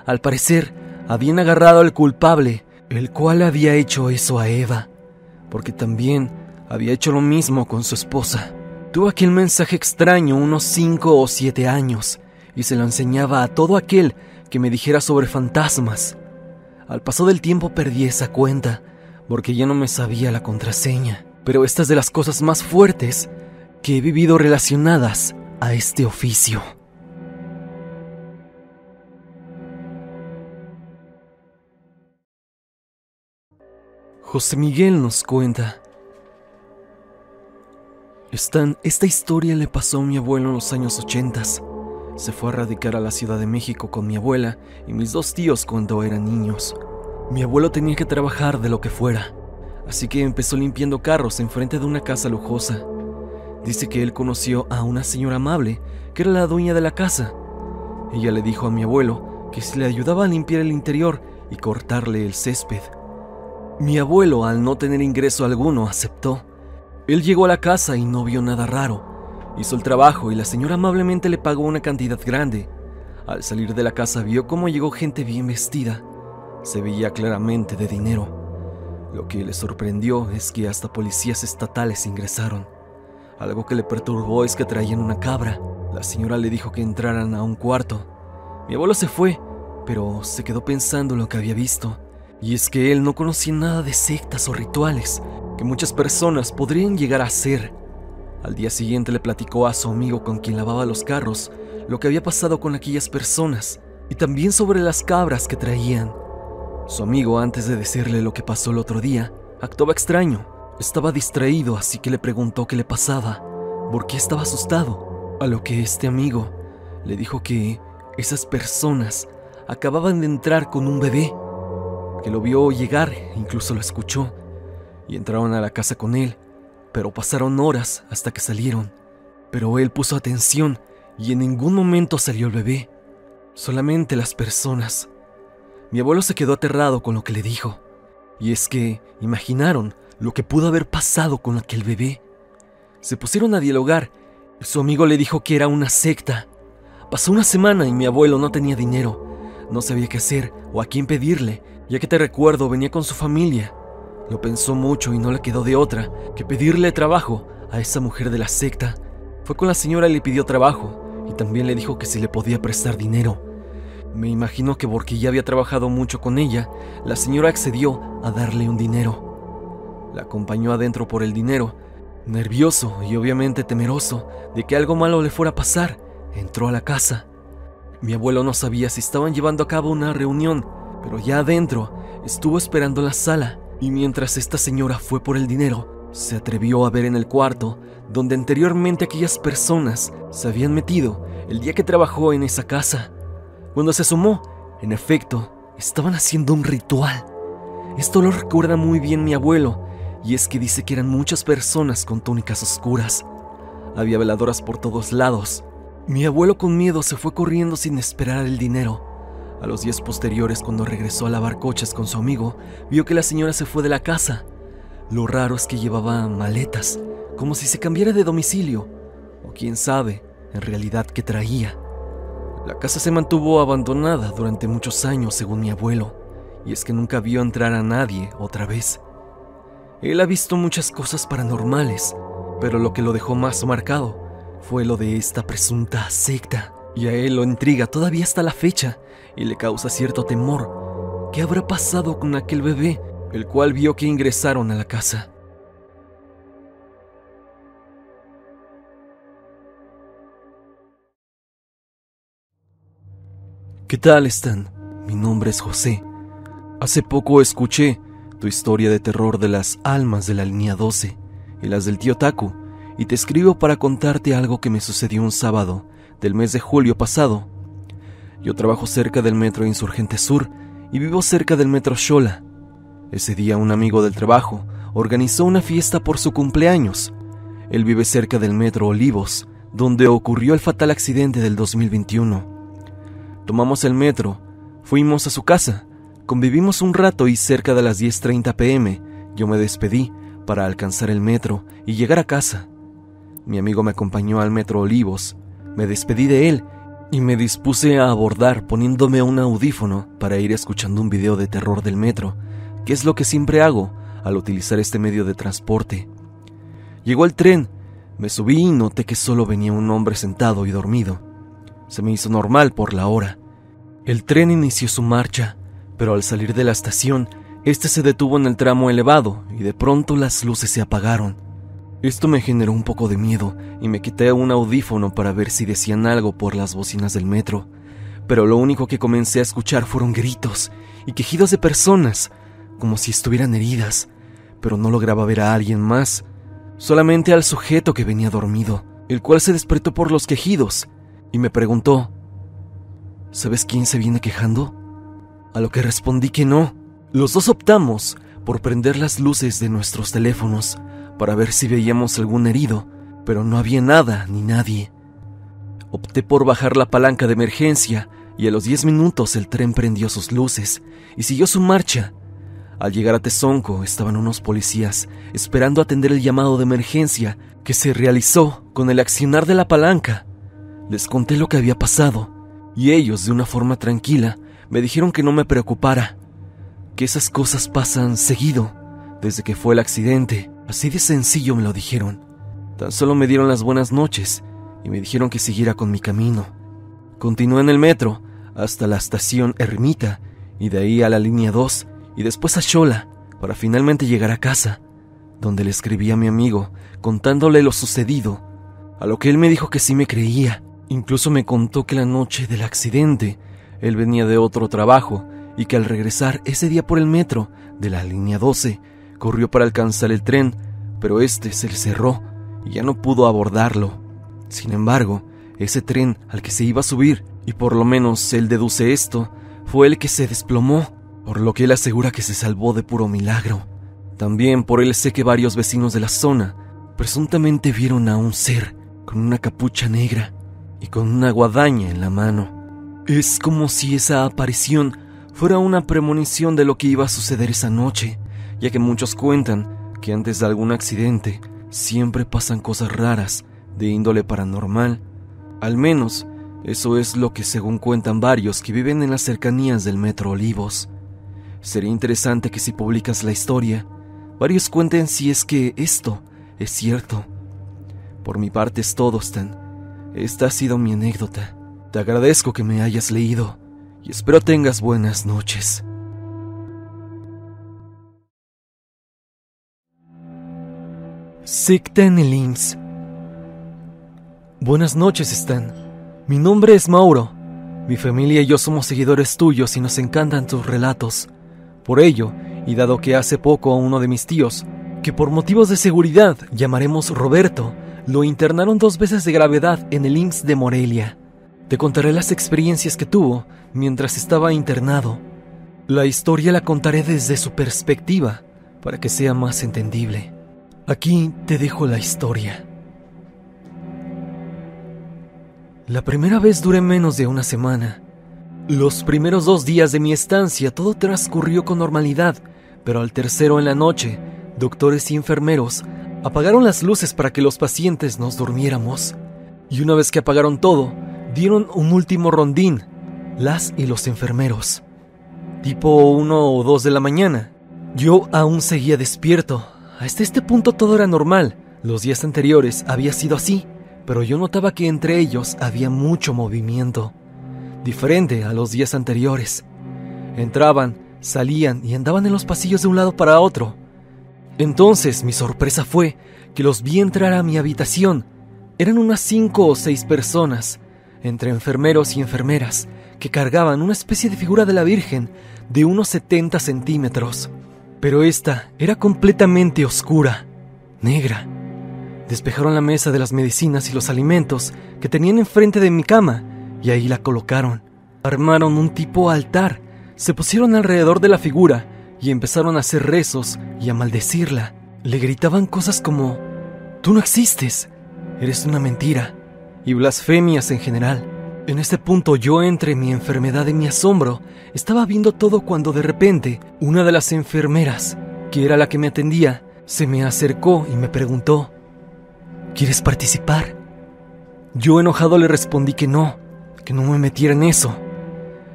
Al parecer, habían agarrado al culpable, el cual había hecho eso a Eva, porque también había hecho lo mismo con su esposa. Tuvo aquel mensaje extraño unos 5 o 7 años y se lo enseñaba a todo aquel que me dijera sobre fantasmas. Al paso del tiempo perdí esa cuenta porque ya no me sabía la contraseña, pero esta es de las cosas más fuertes que he vivido relacionadas a este oficio. José Miguel nos cuenta: esta historia le pasó a mi abuelo en los años 80. Se fue a radicar a la Ciudad de México con mi abuela y mis 2 tíos cuando eran niños. Mi abuelo tenía que trabajar de lo que fuera, así que empezó limpiando carros enfrente de una casa lujosa. Dice que él conoció a una señora amable que era la dueña de la casa. Ella le dijo a mi abuelo que si le ayudaba a limpiar el interior y cortarle el césped. Mi abuelo, al no tener ingreso alguno, aceptó. Él llegó a la casa y no vio nada raro. Hizo el trabajo y la señora amablemente le pagó una cantidad grande. Al salir de la casa vio cómo llegó gente bien vestida. Se veía claramente de dinero. Lo que le sorprendió es que hasta policías estatales ingresaron. Algo que le perturbó es que traían una cabra. La señora le dijo que entraran a un cuarto. Mi abuelo se fue, pero se quedó pensando en lo que había visto. Y es que él no conocía nada de sectas o rituales que muchas personas podrían llegar a hacer. Al día siguiente le platicó a su amigo con quien lavaba los carros lo que había pasado con aquellas personas y también sobre las cabras que traían. Su amigo, antes de decirle lo que pasó el otro día, actuaba extraño. Estaba distraído, así que le preguntó qué le pasaba, por qué estaba asustado. A lo que este amigo le dijo que esas personas acababan de entrar con un bebé, que lo vio llegar, incluso lo escuchó, y entraron a la casa con él, pero pasaron horas hasta que salieron. Pero él puso atención y en ningún momento salió el bebé, solamente las personas. Mi abuelo se quedó aterrado con lo que le dijo, y es que imaginaron lo que pudo haber pasado con aquel bebé. Se pusieron a dialogar y su amigo le dijo que era una secta. Pasó una semana y mi abuelo no tenía dinero, no sabía qué hacer o a quién pedirle, ya que te recuerdo venía con su familia. Lo pensó mucho y no le quedó de otra que pedirle trabajo a esa mujer de la secta. Fue con la señora y le pidió trabajo y también le dijo que si le podía prestar dinero. Me imagino que porque ya había trabajado mucho con ella, la señora accedió a darle un dinero. La acompañó adentro por el dinero. Nervioso y obviamente temeroso de que algo malo le fuera a pasar, entró a la casa. Mi abuelo no sabía si estaban llevando a cabo una reunión, pero ya adentro estuvo esperando en la sala y mientras esta señora fue por el dinero, se atrevió a ver en el cuarto donde anteriormente aquellas personas se habían metido el día que trabajó en esa casa. Cuando se asomó, en efecto, estaban haciendo un ritual. Esto lo recuerda muy bien mi abuelo, y es que dice que eran muchas personas con túnicas oscuras. Había veladoras por todos lados. Mi abuelo con miedo se fue corriendo sin esperar el dinero. A los días posteriores, cuando regresó a lavar coches con su amigo, vio que la señora se fue de la casa. Lo raro es que llevaba maletas, como si se cambiara de domicilio, o quién sabe, en realidad, qué traía. La casa se mantuvo abandonada durante muchos años, según mi abuelo, y es que nunca vio entrar a nadie otra vez. Él ha visto muchas cosas paranormales, pero lo que lo dejó más marcado fue lo de esta presunta secta, y a él lo intriga todavía hasta la fecha, y le causa cierto temor. ¿Qué habrá pasado con aquel bebé, el cual vio que ingresaron a la casa? ¿Qué tal están? Mi nombre es José. Hace poco escuché tu historia de terror de las almas de la línea 12 y las del tío Taku, y te escribo para contarte algo que me sucedió un sábado del mes de julio pasado. Yo trabajo cerca del metro Insurgente Sur y vivo cerca del metro Xola. Ese día un amigo del trabajo organizó una fiesta por su cumpleaños. Él vive cerca del metro Olivos, donde ocurrió el fatal accidente del 2021. Tomamos el metro, fuimos a su casa, convivimos un rato y cerca de las 10:30 p.m. yo me despedí para alcanzar el metro y llegar a casa. Mi amigo me acompañó al metro Olivos, me despedí de él y me dispuse a abordar poniéndome un audífono para ir escuchando un video de terror del metro, que es lo que siempre hago al utilizar este medio de transporte. Llegó el tren, me subí y noté que solo venía un hombre sentado y dormido. Se me hizo normal por la hora. El tren inició su marcha, pero al salir de la estación, este se detuvo en el tramo elevado y de pronto las luces se apagaron. Esto me generó un poco de miedo y me quité un audífono para ver si decían algo por las bocinas del metro, pero lo único que comencé a escuchar fueron gritos y quejidos de personas, como si estuvieran heridas, pero no lograba ver a alguien más, solamente al sujeto que venía dormido, el cual se despertó por los quejidos y me preguntó: ¿sabes quién se viene quejando? A lo que respondí que no. Los dos optamos por prender las luces de nuestros teléfonos para ver si veíamos algún herido, pero no había nada ni nadie. Opté por bajar la palanca de emergencia y a los 10 minutos el tren prendió sus luces y siguió su marcha. Al llegar a Tezonco estaban unos policías esperando atender el llamado de emergencia que se realizó con el accionar de la palanca. Les conté lo que había pasado y ellos, de una forma tranquila, me dijeron que no me preocupara, que esas cosas pasan seguido desde que fue el accidente. Así de sencillo me lo dijeron. Tan solo me dieron las buenas noches y me dijeron que siguiera con mi camino. Continué en el metro hasta la estación Ermita y de ahí a la línea 2 y después a Xola para finalmente llegar a casa, donde le escribí a mi amigo contándole lo sucedido, a lo que él me dijo que sí me creía. Incluso me contó que la noche del accidente él venía de otro trabajo y que al regresar ese día por el metro de la línea 12 corrió para alcanzar el tren, pero este se le cerró y ya no pudo abordarlo. Sin embargo, ese tren al que se iba a subir, y por lo menos él deduce esto, fue el que se desplomó, por lo que él asegura que se salvó de puro milagro. También por él sé que varios vecinos de la zona presuntamente vieron a un ser con una capucha negra y con una guadaña en la mano. Es como si esa aparición fuera una premonición de lo que iba a suceder esa noche, ya que muchos cuentan que antes de algún accidente siempre pasan cosas raras de índole paranormal. Al menos eso es lo que según cuentan varios que viven en las cercanías del metro Olivos. Sería interesante que si publicas la historia, varios cuenten si es que esto es cierto. Por mi parte es todo, Stan. Esta ha sido mi anécdota. Te agradezco que me hayas leído y espero tengas buenas noches. Secta en el IMSS. Buenas noches, Stan. Mi nombre es Mauro. Mi familia y yo somos seguidores tuyos y nos encantan tus relatos. Por ello, y dado que hace poco a uno de mis tíos, que por motivos de seguridad llamaremos Roberto, lo internaron 2 veces de gravedad en el IMSS de Morelia. Te contaré las experiencias que tuvo mientras estaba internado. La historia la contaré desde su perspectiva, para que sea más entendible. Aquí te dejo la historia. La primera vez duré menos de una semana. Los primeros 2 días de mi estancia todo transcurrió con normalidad, pero al tercero en la noche, doctores y enfermeros apagaron las luces para que los pacientes nos durmiéramos. Y una vez que apagaron todo, dieron un último rondín, las y los enfermeros. Tipo 1 o 2 de la mañana. Yo aún seguía despierto. Hasta este punto todo era normal. Los días anteriores había sido así, pero yo notaba que entre ellos había mucho movimiento, diferente a los días anteriores. Entraban, salían y andaban en los pasillos de un lado para otro. Entonces mi sorpresa fue que los vi entrar a mi habitación. Eran unas 5 o 6 personas, entre enfermeros y enfermeras, que cargaban una especie de figura de la Virgen de unos 70 centímetros. Pero esta era completamente oscura, negra. Despejaron la mesa de las medicinas y los alimentos que tenían enfrente de mi cama y ahí la colocaron. Armaron un tipo altar, se pusieron alrededor de la figura y empezaron a hacer rezos y a maldecirla. Le gritaban cosas como: «Tú no existes, eres una mentira», y blasfemias en general. En este punto yo, entre mi enfermedad y mi asombro, estaba viendo todo cuando de repente una de las enfermeras, que era la que me atendía, se me acercó y me preguntó: «¿Quieres participar?». Yo enojado le respondí que no me metiera en eso.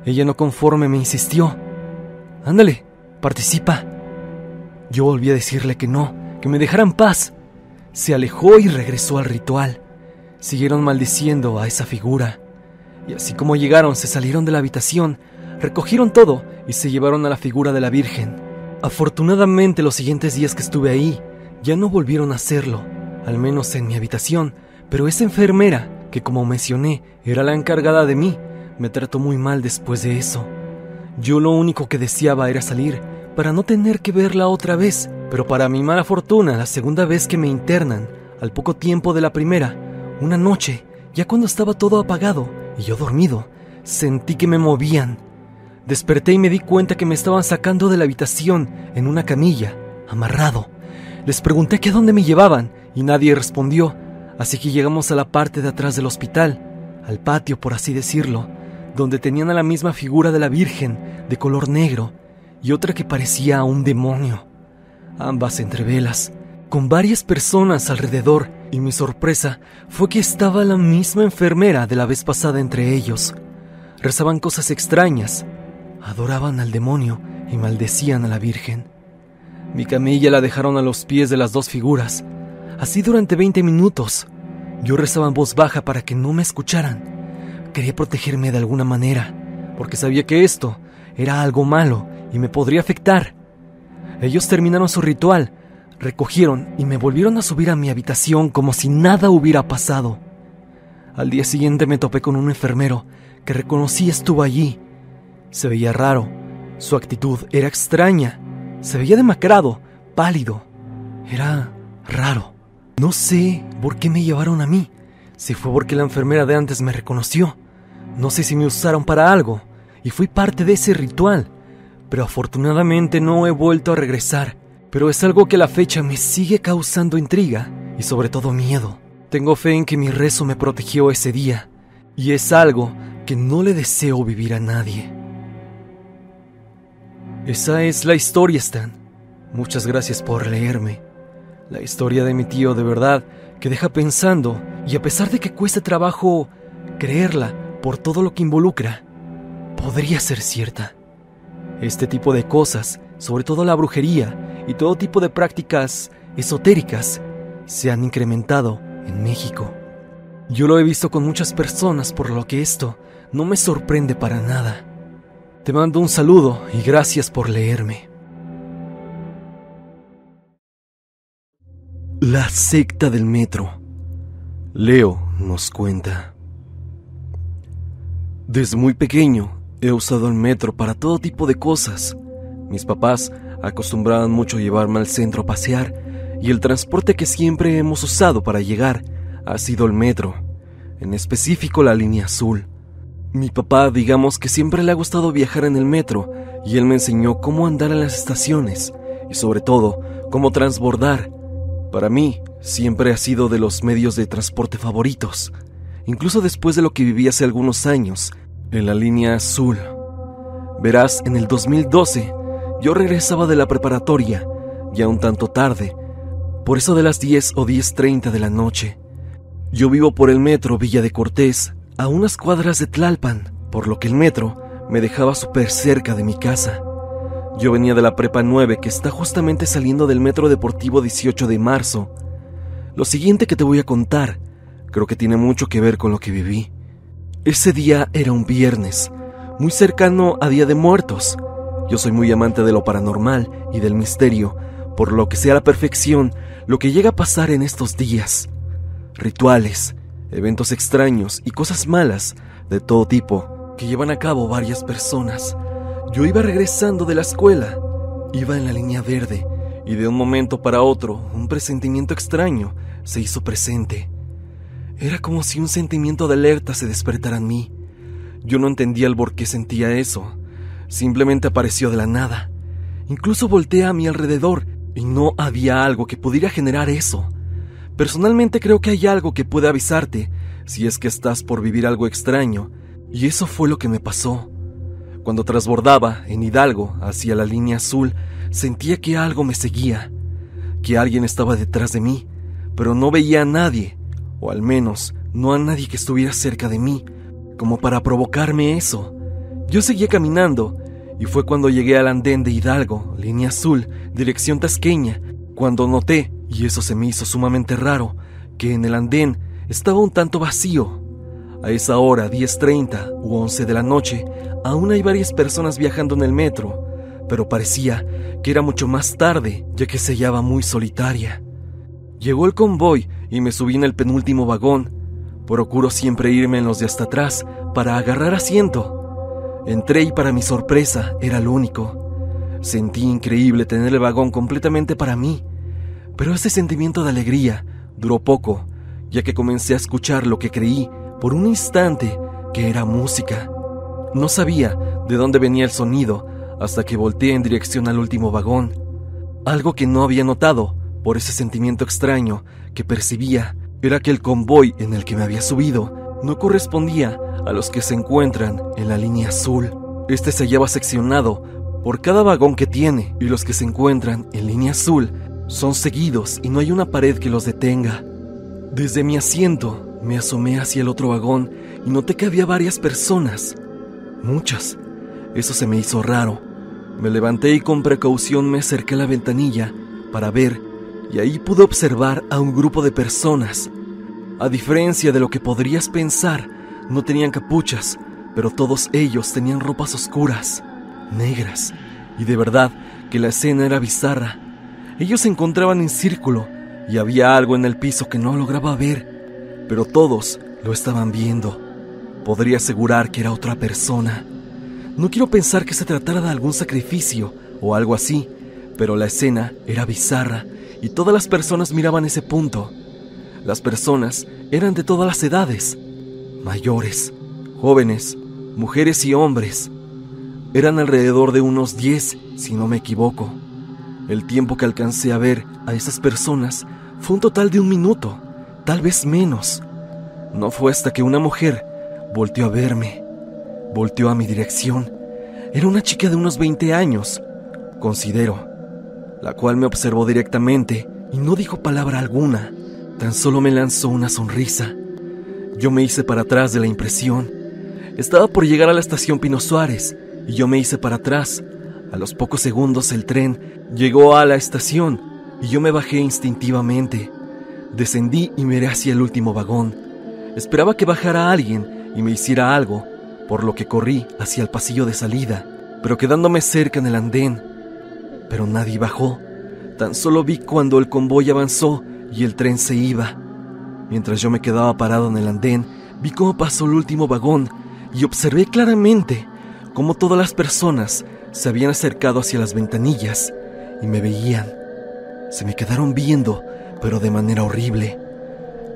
Ella, no conforme, me insistió: «Ándale, participa». Yo volví a decirle que no, que me dejara en paz. Se alejó y regresó al ritual. Siguieron maldiciendo a esa figura. Y así como llegaron, se salieron de la habitación, recogieron todo y se llevaron a la figura de la Virgen. Afortunadamente, los siguientes días que estuve ahí, ya no volvieron a hacerlo, al menos en mi habitación, pero esa enfermera, que como mencioné, era la encargada de mí, me trató muy mal después de eso. Yo lo único que deseaba era salir, para no tener que verla otra vez, pero para mi mala fortuna, la segunda vez que me internan, al poco tiempo de la primera, una noche, ya cuando estaba todo apagado y yo dormido, sentí que me movían. Desperté y me di cuenta que me estaban sacando de la habitación en una camilla, amarrado. Les pregunté que a dónde me llevaban y nadie respondió, así que llegamos a la parte de atrás del hospital, al patio por así decirlo, donde tenían a la misma figura de la Virgen de color negro y otra que parecía un demonio, ambas entre velas, con varias personas alrededor, y mi sorpresa fue que estaba la misma enfermera de la vez pasada entre ellos. Rezaban cosas extrañas, adoraban al demonio y maldecían a la Virgen. Mi camilla la dejaron a los pies de las 2 figuras, así durante 20 minutos. Yo rezaba en voz baja para que no me escucharan. Quería protegerme de alguna manera, porque sabía que esto era algo malo y me podría afectar. Ellos terminaron su ritual, recogieron y me volvieron a subir a mi habitación como si nada hubiera pasado. Al día siguiente me topé con un enfermero que reconocí estuvo allí. Se veía raro, su actitud era extraña, se veía demacrado, pálido. Era raro. No sé por qué me llevaron a mí, si fue porque la enfermera de antes me reconoció. No sé si me usaron para algo y fui parte de ese ritual, pero afortunadamente no he vuelto a regresar. Pero es algo que a la fecha me sigue causando intriga y sobre todo miedo. Tengo fe en que mi rezo me protegió ese día, y es algo que no le deseo vivir a nadie. Esa es la historia, Stan. Muchas gracias por leerme. La historia de mi tío, de verdad, que deja pensando, y a pesar de que cueste trabajo creerla por todo lo que involucra, podría ser cierta. Este tipo de cosas, sobre todo la brujería y todo tipo de prácticas esotéricas, se han incrementado en México. Yo lo he visto con muchas personas, por lo que esto no me sorprende para nada. Te mando un saludo y gracias por leerme. La secta del metro. Leo nos cuenta: desde muy pequeño he usado el metro para todo tipo de cosas. Mis papás acostumbraban mucho llevarme al centro a pasear, y el transporte que siempre hemos usado para llegar ha sido el metro, en específico la línea azul. Mi papá, digamos que siempre le ha gustado viajar en el metro, y él me enseñó cómo andar en las estaciones, y sobre todo, cómo transbordar. Para mí, siempre ha sido de los medios de transporte favoritos. Incluso después de lo que viví hace algunos años, En la línea azul. Verás, en el 2012 yo regresaba de la preparatoria, ya un tanto tarde, por eso de las 10 o 10:30 de la noche. Yo vivo por el metro Villa de Cortés, a unas cuadras de Tlalpan, por lo que el metro me dejaba súper cerca de mi casa. Yo venía de la prepa 9, que está justamente saliendo del metro deportivo 18 de marzo. Lo siguiente que te voy a contar, creo que tiene mucho que ver con lo que viví. Ese día era un viernes, muy cercano a Día de Muertos. Yo soy muy amante de lo paranormal y del misterio, por lo que sé a la perfección lo que llega a pasar en estos días. Rituales, eventos extraños y cosas malas de todo tipo que llevan a cabo varias personas. Yo iba regresando de la escuela, iba en la línea verde, y de un momento para otro un presentimiento extraño se hizo presente. Era como si un sentimiento de alerta se despertara en mí. Yo no entendía el por qué sentía eso. Simplemente apareció de la nada. Incluso volteé a mi alrededor y no había algo que pudiera generar eso. Personalmente creo que hay algo que puede avisarte si es que estás por vivir algo extraño, y eso fue lo que me pasó. Cuando transbordaba en Hidalgo hacia la línea azul, sentía que algo me seguía, que alguien estaba detrás de mí, pero no veía a nadie, o al menos no a nadie que estuviera cerca de mí, como para provocarme eso. Yo seguía caminando, y fue cuando llegué al andén de Hidalgo, línea azul, dirección Tasqueña, cuando noté, y eso se me hizo sumamente raro, que en el andén estaba un tanto vacío. A esa hora, 10:30 u 11 de la noche, aún hay varias personas viajando en el metro, pero parecía que era mucho más tarde, ya que se hallaba muy solitaria. Llegó el convoy y me subí en el penúltimo vagón. Procuro siempre irme en los de hasta atrás para agarrar asiento. Entré y para mi sorpresa era el único. Sentí increíble tener el vagón completamente para mí, pero ese sentimiento de alegría duró poco, ya que comencé a escuchar lo que creí por un instante que era música. No sabía de dónde venía el sonido hasta que volteé en dirección al último vagón. Algo que no había notado por ese sentimiento extraño que percibía era que el convoy en el que me había subido no correspondía a los que se encuentran en la línea azul. Este se hallaba seccionado por cada vagón que tiene, y los que se encuentran en línea azul son seguidos y no hay una pared que los detenga. Desde mi asiento me asomé hacia el otro vagón y noté que había varias personas. Muchas. Eso se me hizo raro. Me levanté y con precaución me acerqué a la ventanilla para ver, y ahí pude observar a un grupo de personas. A diferencia de lo que podrías pensar, no tenían capuchas, pero todos ellos tenían ropas oscuras, negras, y de verdad que la escena era bizarra. Ellos se encontraban en círculo y había algo en el piso que no lograba ver, pero todos lo estaban viendo. Podría asegurar que era otra persona. No quiero pensar que se tratara de algún sacrificio o algo así, pero la escena era bizarra y todas las personas miraban ese punto. Las personas eran de todas las edades, mayores, jóvenes, mujeres y hombres. Eran alrededor de unos 10, si no me equivoco. El tiempo que alcancé a ver a esas personas fue un total de 1 minuto, tal vez menos. No fue hasta que una mujer volteó a verme, volteó a mi dirección. Era una chica de unos 20 años, considero, la cual me observó directamente y no dijo palabra alguna, tan solo me lanzó una sonrisa. Yo me hice para atrás de la impresión. Estaba por llegar a la estación Pino Suárez y yo me hice para atrás. A los pocos segundos el tren llegó a la estación y yo me bajé instintivamente. Descendí y miré hacia el último vagón. Esperaba que bajara alguien y me hiciera algo, por lo que corrí hacia el pasillo de salida, pero quedándome cerca en el andén. Pero nadie bajó. Tan solo vi cuando el convoy avanzó y el tren se iba. Mientras yo me quedaba parado en el andén, vi cómo pasó el último vagón y observé claramente cómo todas las personas se habían acercado hacia las ventanillas y me veían. Se me quedaron viendo, pero de manera horrible,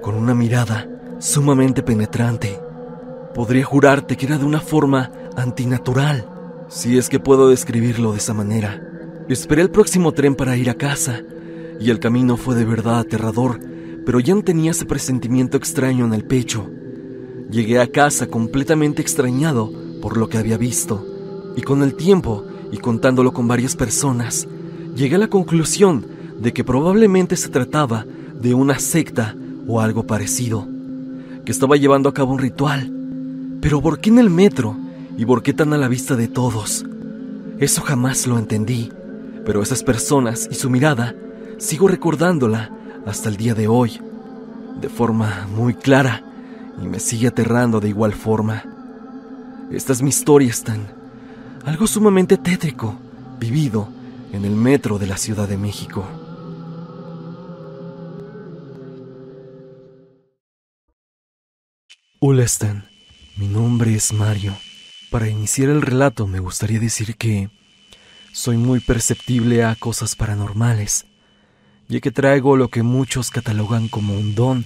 con una mirada sumamente penetrante. Podría jurarte que era de una forma antinatural, si es que puedo describirlo de esa manera. Esperé el próximo tren para ir a casa, y el camino fue de verdad aterrador, pero ya no tenía ese presentimiento extraño en el pecho. Llegué a casa completamente extrañado por lo que había visto, y con el tiempo, y contándolo con varias personas, llegué a la conclusión de que probablemente se trataba de una secta o algo parecido, que estaba llevando a cabo un ritual. Pero ¿por qué en el metro? ¿Y por qué tan a la vista de todos? Eso jamás lo entendí, pero esas personas y su mirada, sigo recordándola hasta el día de hoy, de forma muy clara, y me sigue aterrando de igual forma. Esta es mi historia, Stan. Algo sumamente tétrico, vivido en el metro de la Ciudad de México. Hola, Stan. Mi nombre es Mario. Para iniciar el relato me gustaría decir que soy muy perceptible a cosas paranormales, ya que traigo lo que muchos catalogan como un don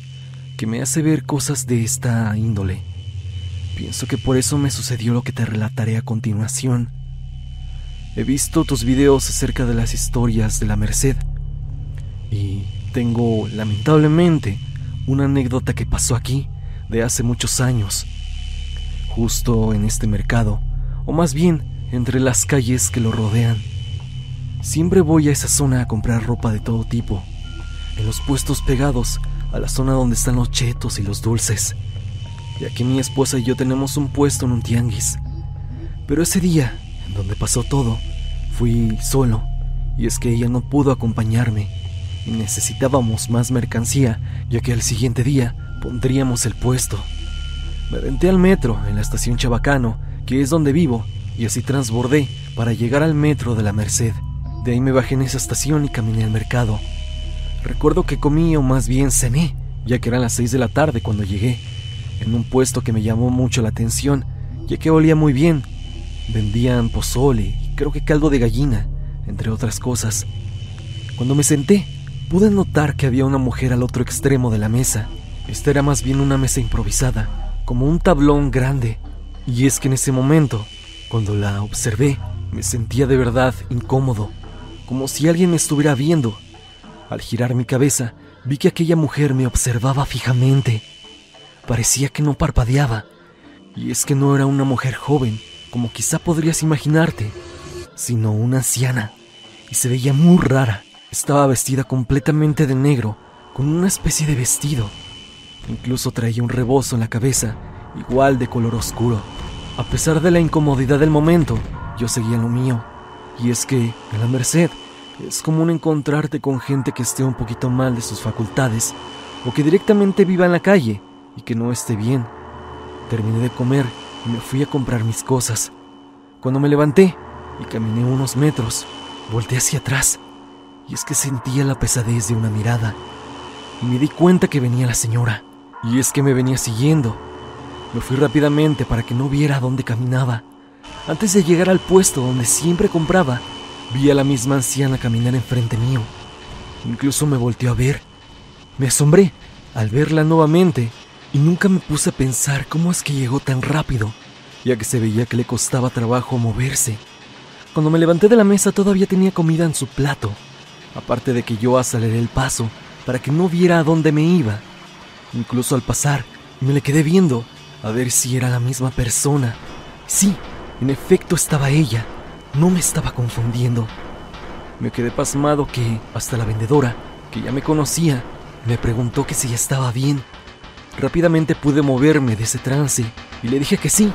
que me hace ver cosas de esta índole. Pienso que por eso me sucedió lo que te relataré a continuación. He visto tus videos acerca de las historias de la Merced y tengo, lamentablemente, una anécdota que pasó aquí de hace muchos años, justo en este mercado, o más bien entre las calles que lo rodean. Siempre voy a esa zona a comprar ropa de todo tipo, en los puestos pegados a la zona donde están los chetos y los dulces, ya que mi esposa y yo tenemos un puesto en un tianguis. Pero ese día, en donde pasó todo, fui solo, y es que ella no pudo acompañarme, y necesitábamos más mercancía, ya que al siguiente día pondríamos el puesto. Me aventé al metro en la estación Chabacano, que es donde vivo, y así transbordé para llegar al metro de la Merced. De ahí me bajé en esa estación y caminé al mercado. Recuerdo que comí, o más bien cené, ya que eran las 6 de la tarde cuando llegué, en un puesto que me llamó mucho la atención, ya que olía muy bien. Vendían pozole y creo que caldo de gallina, entre otras cosas. Cuando me senté, pude notar que había una mujer al otro extremo de la mesa. Esta era más bien una mesa improvisada, como un tablón grande. Y es que en ese momento, cuando la observé, me sentía de verdad incómodo, como si alguien me estuviera viendo. Al girar mi cabeza, vi que aquella mujer me observaba fijamente. Parecía que no parpadeaba, y es que no era una mujer joven, como quizá podrías imaginarte, sino una anciana, y se veía muy rara. Estaba vestida completamente de negro, con una especie de vestido. Incluso traía un rebozo en la cabeza, igual de color oscuro. A pesar de la incomodidad del momento, yo seguía en lo mío. Y es que, en la Merced, es común encontrarte con gente que esté un poquito mal de sus facultades, o que directamente viva en la calle, y que no esté bien. Terminé de comer y me fui a comprar mis cosas. Cuando me levanté y caminé unos metros, volteé hacia atrás, y es que sentía la pesadez de una mirada, y me di cuenta que venía la señora, y es que me venía siguiendo. Me fui rápidamente para que no viera a dónde caminaba. Antes de llegar al puesto donde siempre compraba, vi a la misma anciana caminar enfrente mío. Incluso me volteó a ver. Me asombré al verla nuevamente, y nunca me puse a pensar cómo es que llegó tan rápido, ya que se veía que le costaba trabajo moverse. Cuando me levanté de la mesa todavía tenía comida en su plato, aparte de que yo aceleré el paso para que no viera a dónde me iba. Incluso al pasar, me le quedé viendo a ver si era la misma persona. Sí, en efecto estaba ella, no me estaba confundiendo. Me quedé pasmado que hasta la vendedora, que ya me conocía, me preguntó que si ya estaba bien. Rápidamente pude moverme de ese trance y le dije que sí.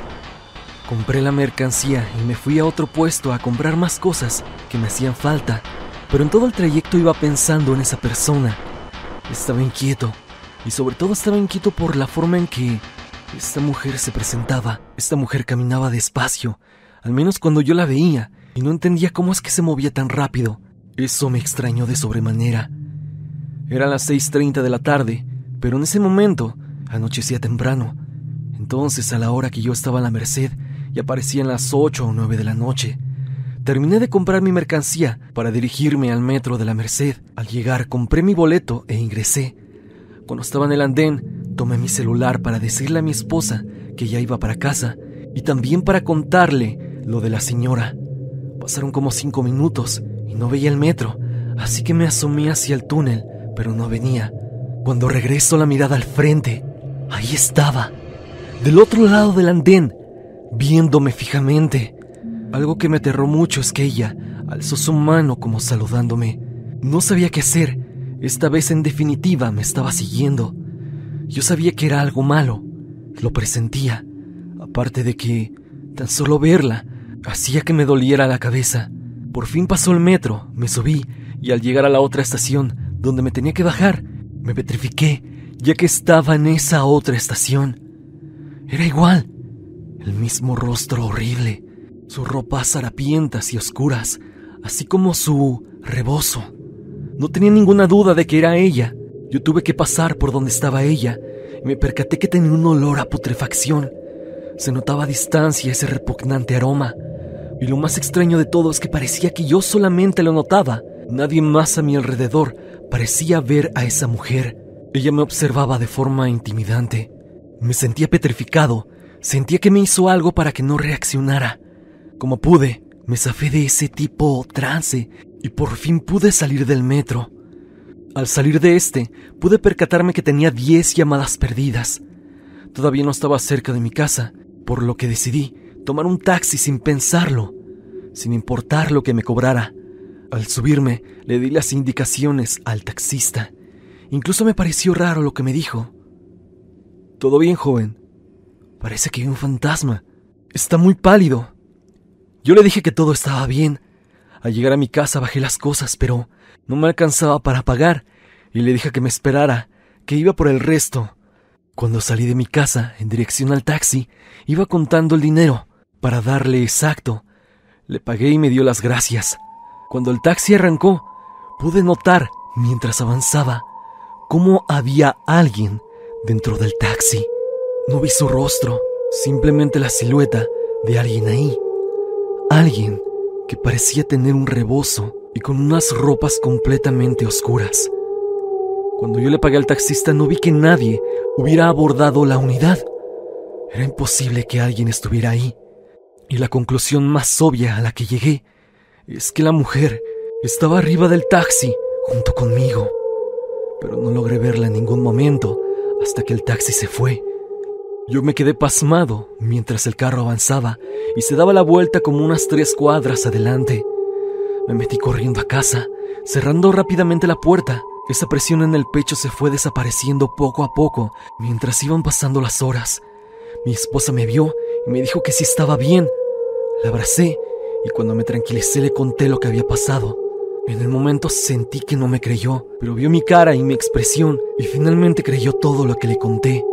Compré la mercancía y me fui a otro puesto a comprar más cosas que me hacían falta, pero en todo el trayecto iba pensando en esa persona. Estaba inquieto, y sobre todo estaba inquieto por la forma en que esta mujer se presentaba. Esta mujer caminaba despacio, al menos cuando yo la veía, y no entendía cómo es que se movía tan rápido. Eso me extrañó de sobremanera. Eran las 6:30 de la tarde, pero en ese momento anochecía temprano. Entonces, a la hora que yo estaba en la Merced, ya parecían las 8 o 9 de la noche. Terminé de comprar mi mercancía para dirigirme al metro de la Merced. Al llegar, compré mi boleto e ingresé. Cuando estaba en el andén, tomé mi celular para decirle a mi esposa que ya iba para casa y también para contarle lo de la señora. Pasaron como 5 minutos y no veía el metro, así que me asomé hacia el túnel, pero no venía. Cuando regreso la mirada al frente, ahí estaba, del otro lado del andén, viéndome fijamente. Algo que me aterró mucho es que ella alzó su mano como saludándome. No sabía qué hacer. Esta vez en definitiva me estaba siguiendo. Yo sabía que era algo malo. Lo presentía. Aparte de que tan solo verla hacía que me doliera la cabeza. Por fin pasó el metro, me subí y al llegar a la otra estación donde me tenía que bajar, me petrifiqué ya que estaba en esa otra estación. Era igual. El mismo rostro horrible. Sus ropas harapientas y oscuras, así como su rebozo. No tenía ninguna duda de que era ella. Yo tuve que pasar por donde estaba ella y me percaté que tenía un olor a putrefacción. Se notaba a distancia ese repugnante aroma. Y lo más extraño de todo es que parecía que yo solamente lo notaba. Nadie más a mi alrededor parecía ver a esa mujer. Ella me observaba de forma intimidante. Me sentía petrificado. Sentía que me hizo algo para que no reaccionara. Como pude, me zafé de ese tipo trance y por fin pude salir del metro. Al salir de pude percatarme que tenía 10 llamadas perdidas. Todavía no estaba cerca de mi casa, por lo que decidí tomar un taxi sin pensarlo, sin importar lo que me cobrara. Al subirme, le di las indicaciones al taxista. Incluso me pareció raro lo que me dijo. «¿Todo bien, joven? Parece que hay un fantasma. Está muy pálido». Yo le dije que todo estaba bien. Al llegar a mi casa bajé las cosas, pero no me alcanzaba para pagar, y le dije que me esperara, que iba por el resto. Cuando salí de mi casa, en dirección al taxi, iba contando el dinero, para darle exacto. Le pagué y me dio las gracias. Cuando el taxi arrancó, pude notar, mientras avanzaba, cómo había alguien dentro del taxi. No vi su rostro, simplemente la silueta de alguien ahí. Alguien que parecía tener un rebozo y con unas ropas completamente oscuras. Cuando yo le pagué al taxista no vi que nadie hubiera abordado la unidad. Era imposible que alguien estuviera ahí. Y la conclusión más obvia a la que llegué es que la mujer estaba arriba del taxi junto conmigo. Pero no logré verla en ningún momento hasta que el taxi se fue. Yo me quedé pasmado mientras el carro avanzaba y se daba la vuelta como unas 3 cuadras adelante. Me metí corriendo a casa, cerrando rápidamente la puerta. Esa presión en el pecho se fue desapareciendo poco a poco mientras iban pasando las horas. Mi esposa me vio y me dijo que sí estaba bien. La abracé y cuando me tranquilicé le conté lo que había pasado. En el momento sentí que no me creyó, pero vio mi cara y mi expresión y finalmente creyó todo lo que le conté.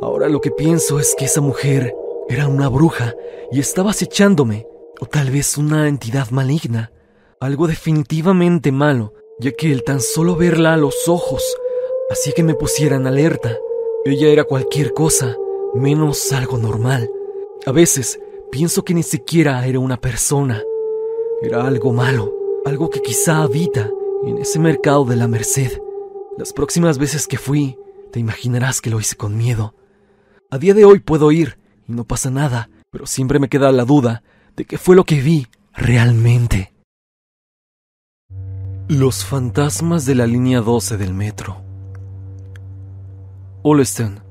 Ahora lo que pienso es que esa mujer era una bruja y estaba acechándome, o tal vez una entidad maligna, algo definitivamente malo, ya que el tan solo verla a los ojos hacía que me pusiera en alerta. Ella era cualquier cosa, menos algo normal. A veces pienso que ni siquiera era una persona, era algo malo, algo que quizá habita en ese mercado de la Merced. Las próximas veces que fui, te imaginarás que lo hice con miedo. A día de hoy puedo ir y no pasa nada, pero siempre me queda la duda de qué fue lo que vi realmente. Los fantasmas de la línea 12 del metro. Hola, Stan.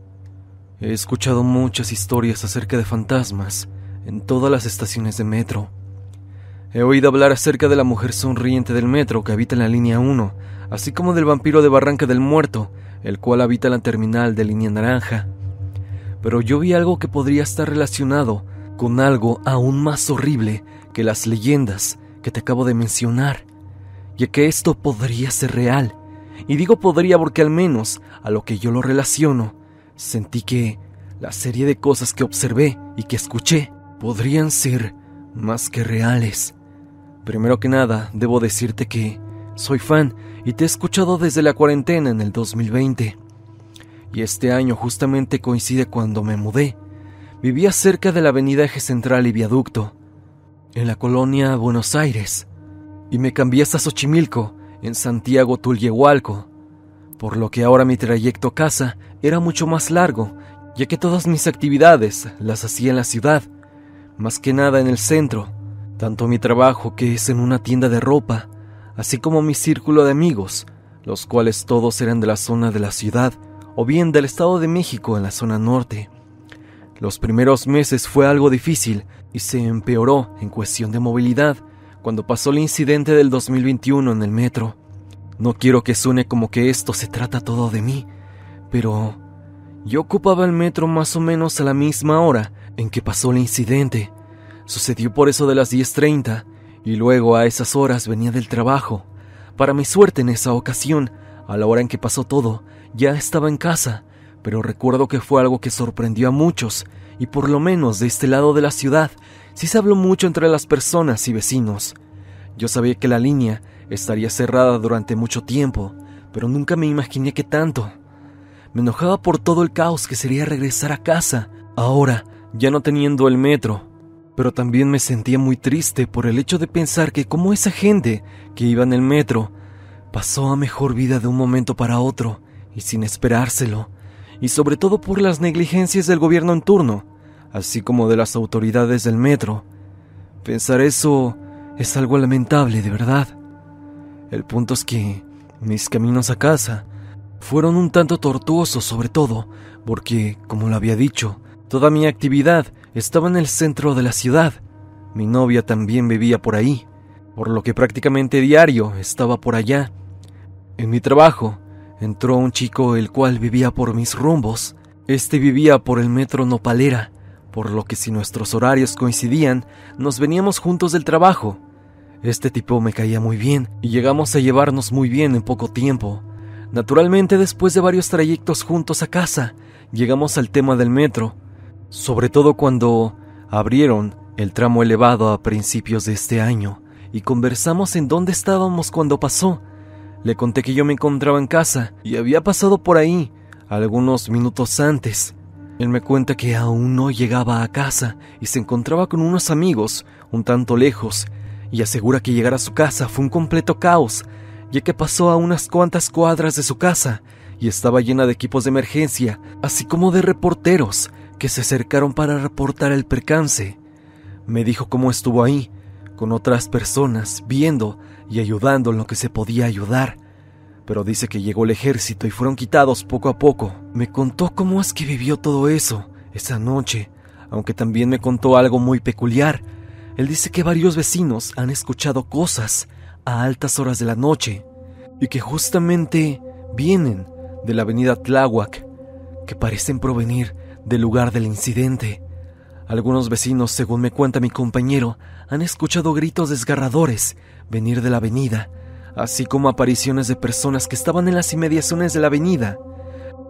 He escuchado muchas historias acerca de fantasmas en todas las estaciones de metro. He oído hablar acerca de la mujer sonriente del metro que habita en la línea 1, así como del vampiro de Barranca del Muerto, el cual habita en la terminal de línea naranja. Pero yo vi algo que podría estar relacionado con algo aún más horrible que las leyendas que te acabo de mencionar, ya que esto podría ser real. Y digo podría porque al menos a lo que yo lo relaciono, sentí que la serie de cosas que observé y que escuché podrían ser más que reales. Primero que nada, debo decirte que soy fan y te he escuchado desde la cuarentena en el 2020. Y este año justamente coincide cuando me mudé. Vivía cerca de la avenida Eje Central y Viaducto, en la colonia Buenos Aires, y me cambié hasta Xochimilco, en Santiago Tulyehualco, por lo que ahora mi trayecto a casa era mucho más largo, ya que todas mis actividades las hacía en la ciudad, más que nada en el centro, tanto mi trabajo que es en una tienda de ropa, así como mi círculo de amigos, los cuales todos eran de la zona de la ciudad, o bien del Estado de México en la zona norte. Los primeros meses fue algo difícil y se empeoró en cuestión de movilidad cuando pasó el incidente del 2021 en el metro. No quiero que suene como que esto se trata todo de mí, pero yo ocupaba el metro más o menos a la misma hora en que pasó el incidente. Sucedió por eso de las 10:30 y luego a esas horas venía del trabajo. Para mi suerte en esa ocasión, a la hora en que pasó todo, ya estaba en casa, pero recuerdo que fue algo que sorprendió a muchos y por lo menos de este lado de la ciudad sí se habló mucho entre las personas y vecinos. Yo sabía que la línea estaría cerrada durante mucho tiempo, pero nunca me imaginé que tanto. Me enojaba por todo el caos que sería regresar a casa, ahora ya no teniendo el metro. Pero también me sentía muy triste por el hecho de pensar que como esa gente que iba en el metro pasó a mejor vida de un momento para otro y sin esperárselo, y sobre todo por las negligencias del gobierno en turno, así como de las autoridades del metro. Pensar eso es algo lamentable, de verdad. El punto es que mis caminos a casa fueron un tanto tortuosos, sobre todo porque, como lo había dicho, toda mi actividad estaba en el centro de la ciudad. Mi novia también vivía por ahí, por lo que prácticamente diario estaba por allá. En mi trabajo entró un chico el cual vivía por mis rumbos. Este vivía por el metro Nopalera, por lo que si nuestros horarios coincidían, nos veníamos juntos del trabajo. Este tipo me caía muy bien y llegamos a llevarnos muy bien en poco tiempo. Naturalmente, después de varios trayectos juntos a casa, llegamos al tema del metro, sobre todo cuando abrieron el tramo elevado a principios de este año y conversamos en dónde estábamos cuando pasó. Le conté que yo me encontraba en casa y había pasado por ahí algunos minutos antes. Él me cuenta que aún no llegaba a casa y se encontraba con unos amigos un tanto lejos, y asegura que llegar a su casa fue un completo caos, ya que pasó a unas cuantas cuadras de su casa y estaba llena de equipos de emergencia, así como de reporteros que se acercaron para reportar el percance. Me dijo cómo estuvo ahí, con otras personas, viendo y ayudando en lo que se podía ayudar, pero dice que llegó el ejército y fueron quitados poco a poco. Me contó cómo es que vivió todo eso esa noche, aunque también me contó algo muy peculiar. Él dice que varios vecinos han escuchado cosas a altas horas de la noche y que justamente vienen de la avenida Tláhuac, que parecen provenir del lugar del incidente. Algunos vecinos, según me cuenta mi compañero, han escuchado gritos desgarradores venir de la avenida, así como apariciones de personas que estaban en las inmediaciones de la avenida,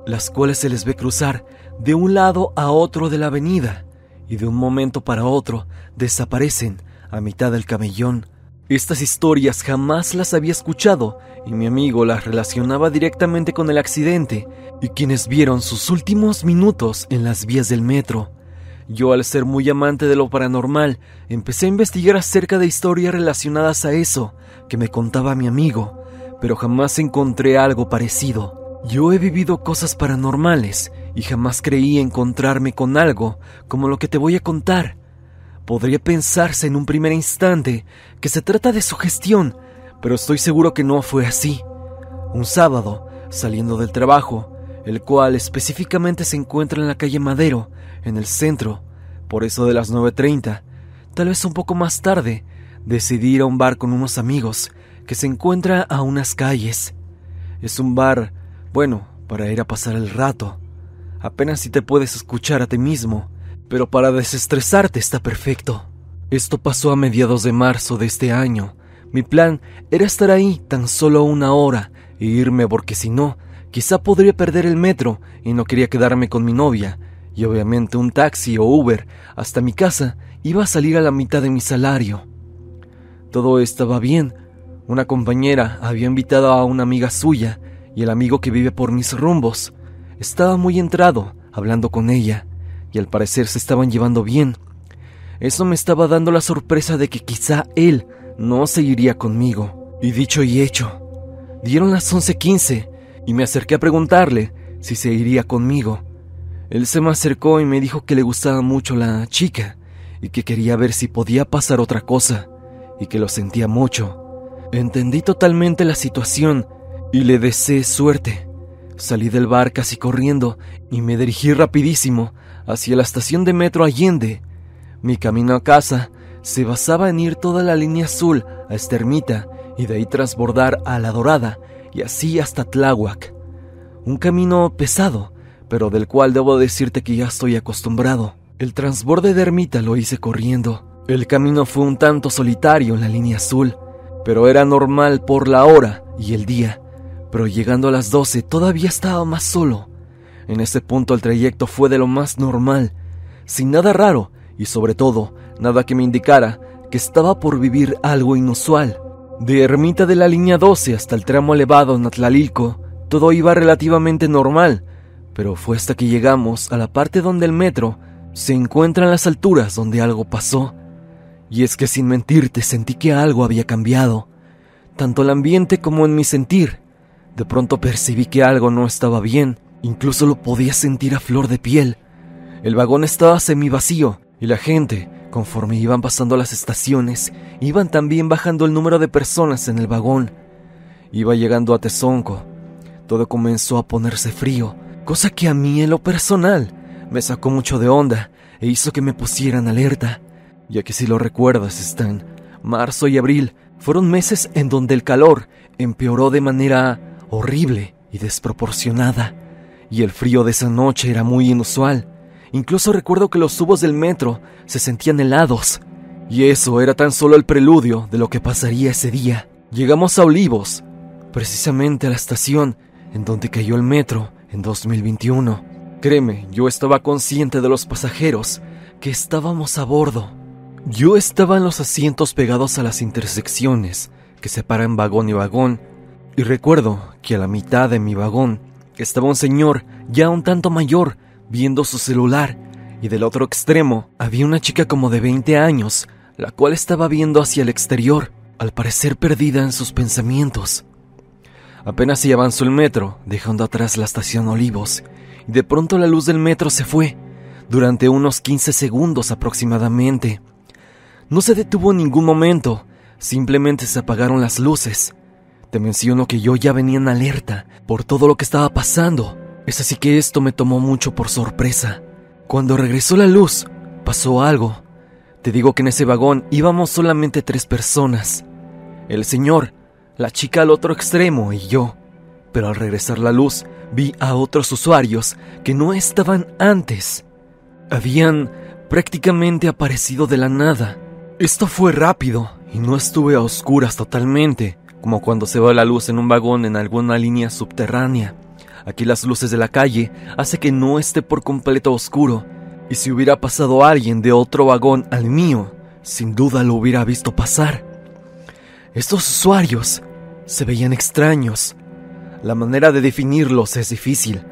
las cuales se les ve cruzar de un lado a otro de la avenida y de un momento para otro desaparecen a mitad del camellón. Estas historias jamás las había escuchado y mi amigo las relacionaba directamente con el accidente y quienes vieron sus últimos minutos en las vías del metro. Yo, al ser muy amante de lo paranormal, empecé a investigar acerca de historias relacionadas a eso que me contaba mi amigo, pero jamás encontré algo parecido. Yo he vivido cosas paranormales y jamás creí encontrarme con algo como lo que te voy a contar. Podría pensarse en un primer instante que se trata de sugestión, pero estoy seguro que no fue así. Un sábado, saliendo del trabajo, el cual específicamente se encuentra en la calle Madero, en el centro, por eso de las 9:30, tal vez un poco más tarde, decidí ir a un bar con unos amigos que se encuentra a unas calles. Es un bar, bueno, para ir a pasar el rato. Apenas si te puedes escuchar a ti mismo, pero para desestresarte está perfecto. Esto pasó a mediados de marzo de este año. Mi plan era estar ahí tan solo 1 hora e irme porque si no, quizá podría perder el metro y no quería quedarme con mi novia, y obviamente un taxi o Uber hasta mi casa iba a salir a la mitad de mi salario. Todo estaba bien. Una compañera había invitado a una amiga suya y el amigo que vive por mis rumbos estaba muy entrado hablando con ella y al parecer se estaban llevando bien. Eso me estaba dando la sorpresa de que quizá él no seguiría conmigo. Y dicho y hecho, dieron las 11:15 y me acerqué a preguntarle si se iría conmigo. Él se me acercó y me dijo que le gustaba mucho la chica y que quería ver si podía pasar otra cosa y que lo sentía mucho. Entendí totalmente la situación y le deseé suerte. Salí del bar casi corriendo y me dirigí rapidísimo hacia la estación de metro Allende. Mi camino a casa se basaba en ir toda la línea azul a esta ermita y de ahí transbordar a La Dorada y así hasta Tláhuac. Un camino pesado, pero del cual debo decirte que ya estoy acostumbrado. El transborde de ermita lo hice corriendo. El camino fue un tanto solitario en la línea azul, pero era normal por la hora y el día. Pero llegando a las 12 todavía estaba más solo. En ese punto el trayecto fue de lo más normal, sin nada raro y sobre todo nada que me indicara que estaba por vivir algo inusual. De ermita de la línea 12 hasta el tramo elevado en Atlalilco, todo iba relativamente normal, pero fue hasta que llegamos a la parte donde el metro se encuentra en las alturas donde algo pasó. Y es que sin mentirte sentí que algo había cambiado, tanto el ambiente como en mi sentir. De pronto percibí que algo no estaba bien, incluso lo podía sentir a flor de piel. El vagón estaba semivacío y la gente, conforme iban pasando las estaciones, iban también bajando el número de personas en el vagón. Iba llegando a Tezonco. Todo comenzó a ponerse frío, cosa que a mí en lo personal me sacó mucho de onda e hizo que me pusieran alerta, ya que si lo recuerdas, Stan, marzo y abril fueron meses en donde el calor empeoró de manera horrible y desproporcionada, y el frío de esa noche era muy inusual. Incluso recuerdo que los tubos del metro se sentían helados, y eso era tan solo el preludio de lo que pasaría ese día. Llegamos a Olivos, precisamente a la estación en donde cayó el metro en 2021. Créeme, yo estaba consciente de los pasajeros que estábamos a bordo. Yo estaba en los asientos pegados a las intersecciones que separan vagón y vagón, y recuerdo que a la mitad de mi vagón estaba un señor ya un tanto mayor viendo su celular, y del otro extremo había una chica como de 20 años, la cual estaba viendo hacia el exterior, al parecer perdida en sus pensamientos. Apenas si avanzó el metro, dejando atrás la estación Olivos, y de pronto la luz del metro se fue, durante unos 15 segundos aproximadamente. No se detuvo en ningún momento, simplemente se apagaron las luces. Te menciono que yo ya venía en alerta por todo lo que estaba pasando. Es así que esto me tomó mucho por sorpresa. Cuando regresó la luz, pasó algo. Te digo que en ese vagón íbamos solamente 3 personas. El señor, la chica al otro extremo y yo. Pero al regresar la luz, vi a otros usuarios que no estaban antes. Habían prácticamente aparecido de la nada. Esto fue rápido y no estuve a oscuras totalmente, como cuando se va la luz en un vagón en alguna línea subterránea. Aquí las luces de la calle hace que no esté por completo oscuro, y si hubiera pasado alguien de otro vagón al mío, sin duda lo hubiera visto pasar. Estos usuarios se veían extraños. La manera de definirlos es difícil,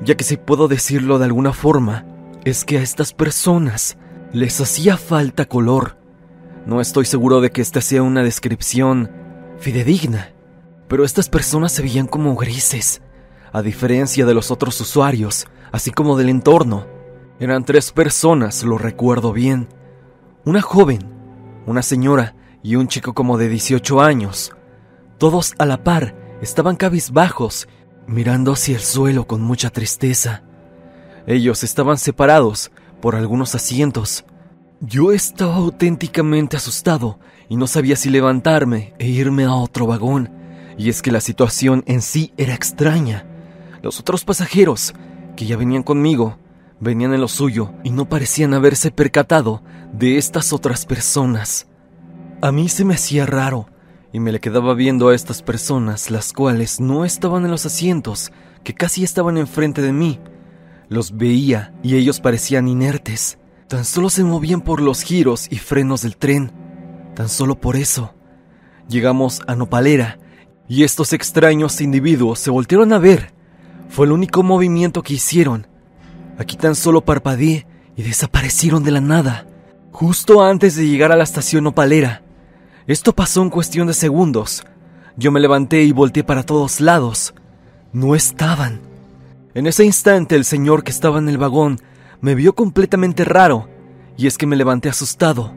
ya que si puedo decirlo de alguna forma, es que a estas personas les hacía falta color. No estoy seguro de que esta sea una descripción fidedigna, pero estas personas se veían como grises, a diferencia de los otros usuarios, así como del entorno. Eran 3 personas, lo recuerdo bien. Una joven, una señora y un chico como de 18 años. Todos a la par estaban cabizbajos, mirando hacia el suelo con mucha tristeza. Ellos estaban separados por algunos asientos. Yo estaba auténticamente asustado y no sabía si levantarme e irme a otro vagón. Y es que la situación en sí era extraña. Los otros pasajeros, que ya venían conmigo, venían en lo suyo y no parecían haberse percatado de estas otras personas. A mí se me hacía raro y me le quedaba viendo a estas personas, las cuales no estaban en los asientos, que casi estaban enfrente de mí. Los veía y ellos parecían inertes. Tan solo se movían por los giros y frenos del tren. Tan solo por eso. Llegamos a Nopalera y estos extraños individuos se voltearon a ver. Fue el único movimiento que hicieron. Aquí tan solo parpadeé y desaparecieron de la nada, justo antes de llegar a la estación Nopalera. Esto pasó en cuestión de segundos. Yo me levanté y volteé para todos lados. No estaban. En ese instante el señor que estaba en el vagón me vio completamente raro, y es que me levanté asustado.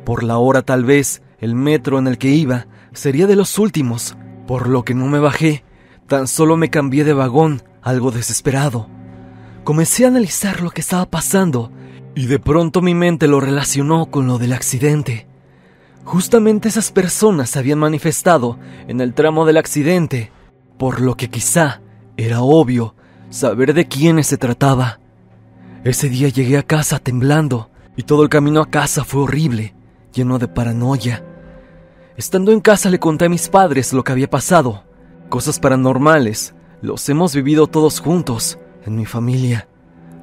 Por la hora tal vez el metro en el que iba sería de los últimos, por lo que no me bajé, tan solo me cambié de vagón algo desesperado. Comencé a analizar lo que estaba pasando y de pronto mi mente lo relacionó con lo del accidente. Justamente esas personas se habían manifestado en el tramo del accidente, por lo que quizá era obvio saber de quiénes se trataba. Ese día llegué a casa temblando y todo el camino a casa fue horrible, lleno de paranoia. Estando en casa le conté a mis padres lo que había pasado. Cosas paranormales los hemos vivido todos juntos en mi familia,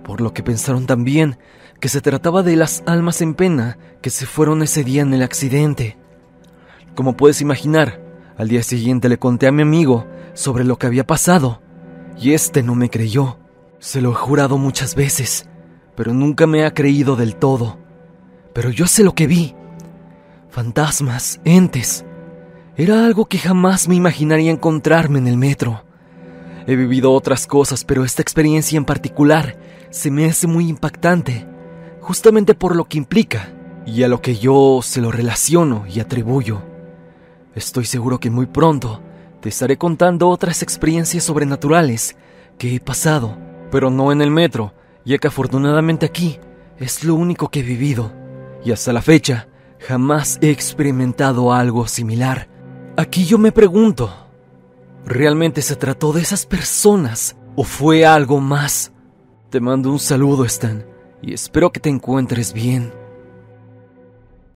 por lo que pensaron también que se trataba de las almas en pena que se fueron ese día en el accidente. Como puedes imaginar, al día siguiente le conté a mi amigo sobre lo que había pasado, y este no me creyó. Se lo he jurado muchas veces, pero nunca me ha creído del todo. Pero yo sé lo que vi. Fantasmas, entes. Era algo que jamás me imaginaría encontrarme en el metro. He vivido otras cosas, pero esta experiencia en particular se me hace muy impactante, justamente por lo que implica y a lo que yo se lo relaciono y atribuyo. Estoy seguro que muy pronto te estaré contando otras experiencias sobrenaturales que he pasado, pero no en el metro, ya que afortunadamente aquí es lo único que he vivido, y hasta la fecha jamás he experimentado algo similar. Aquí yo me pregunto, ¿realmente se trató de esas personas o fue algo más? Te mando un saludo, Stan, y espero que te encuentres bien.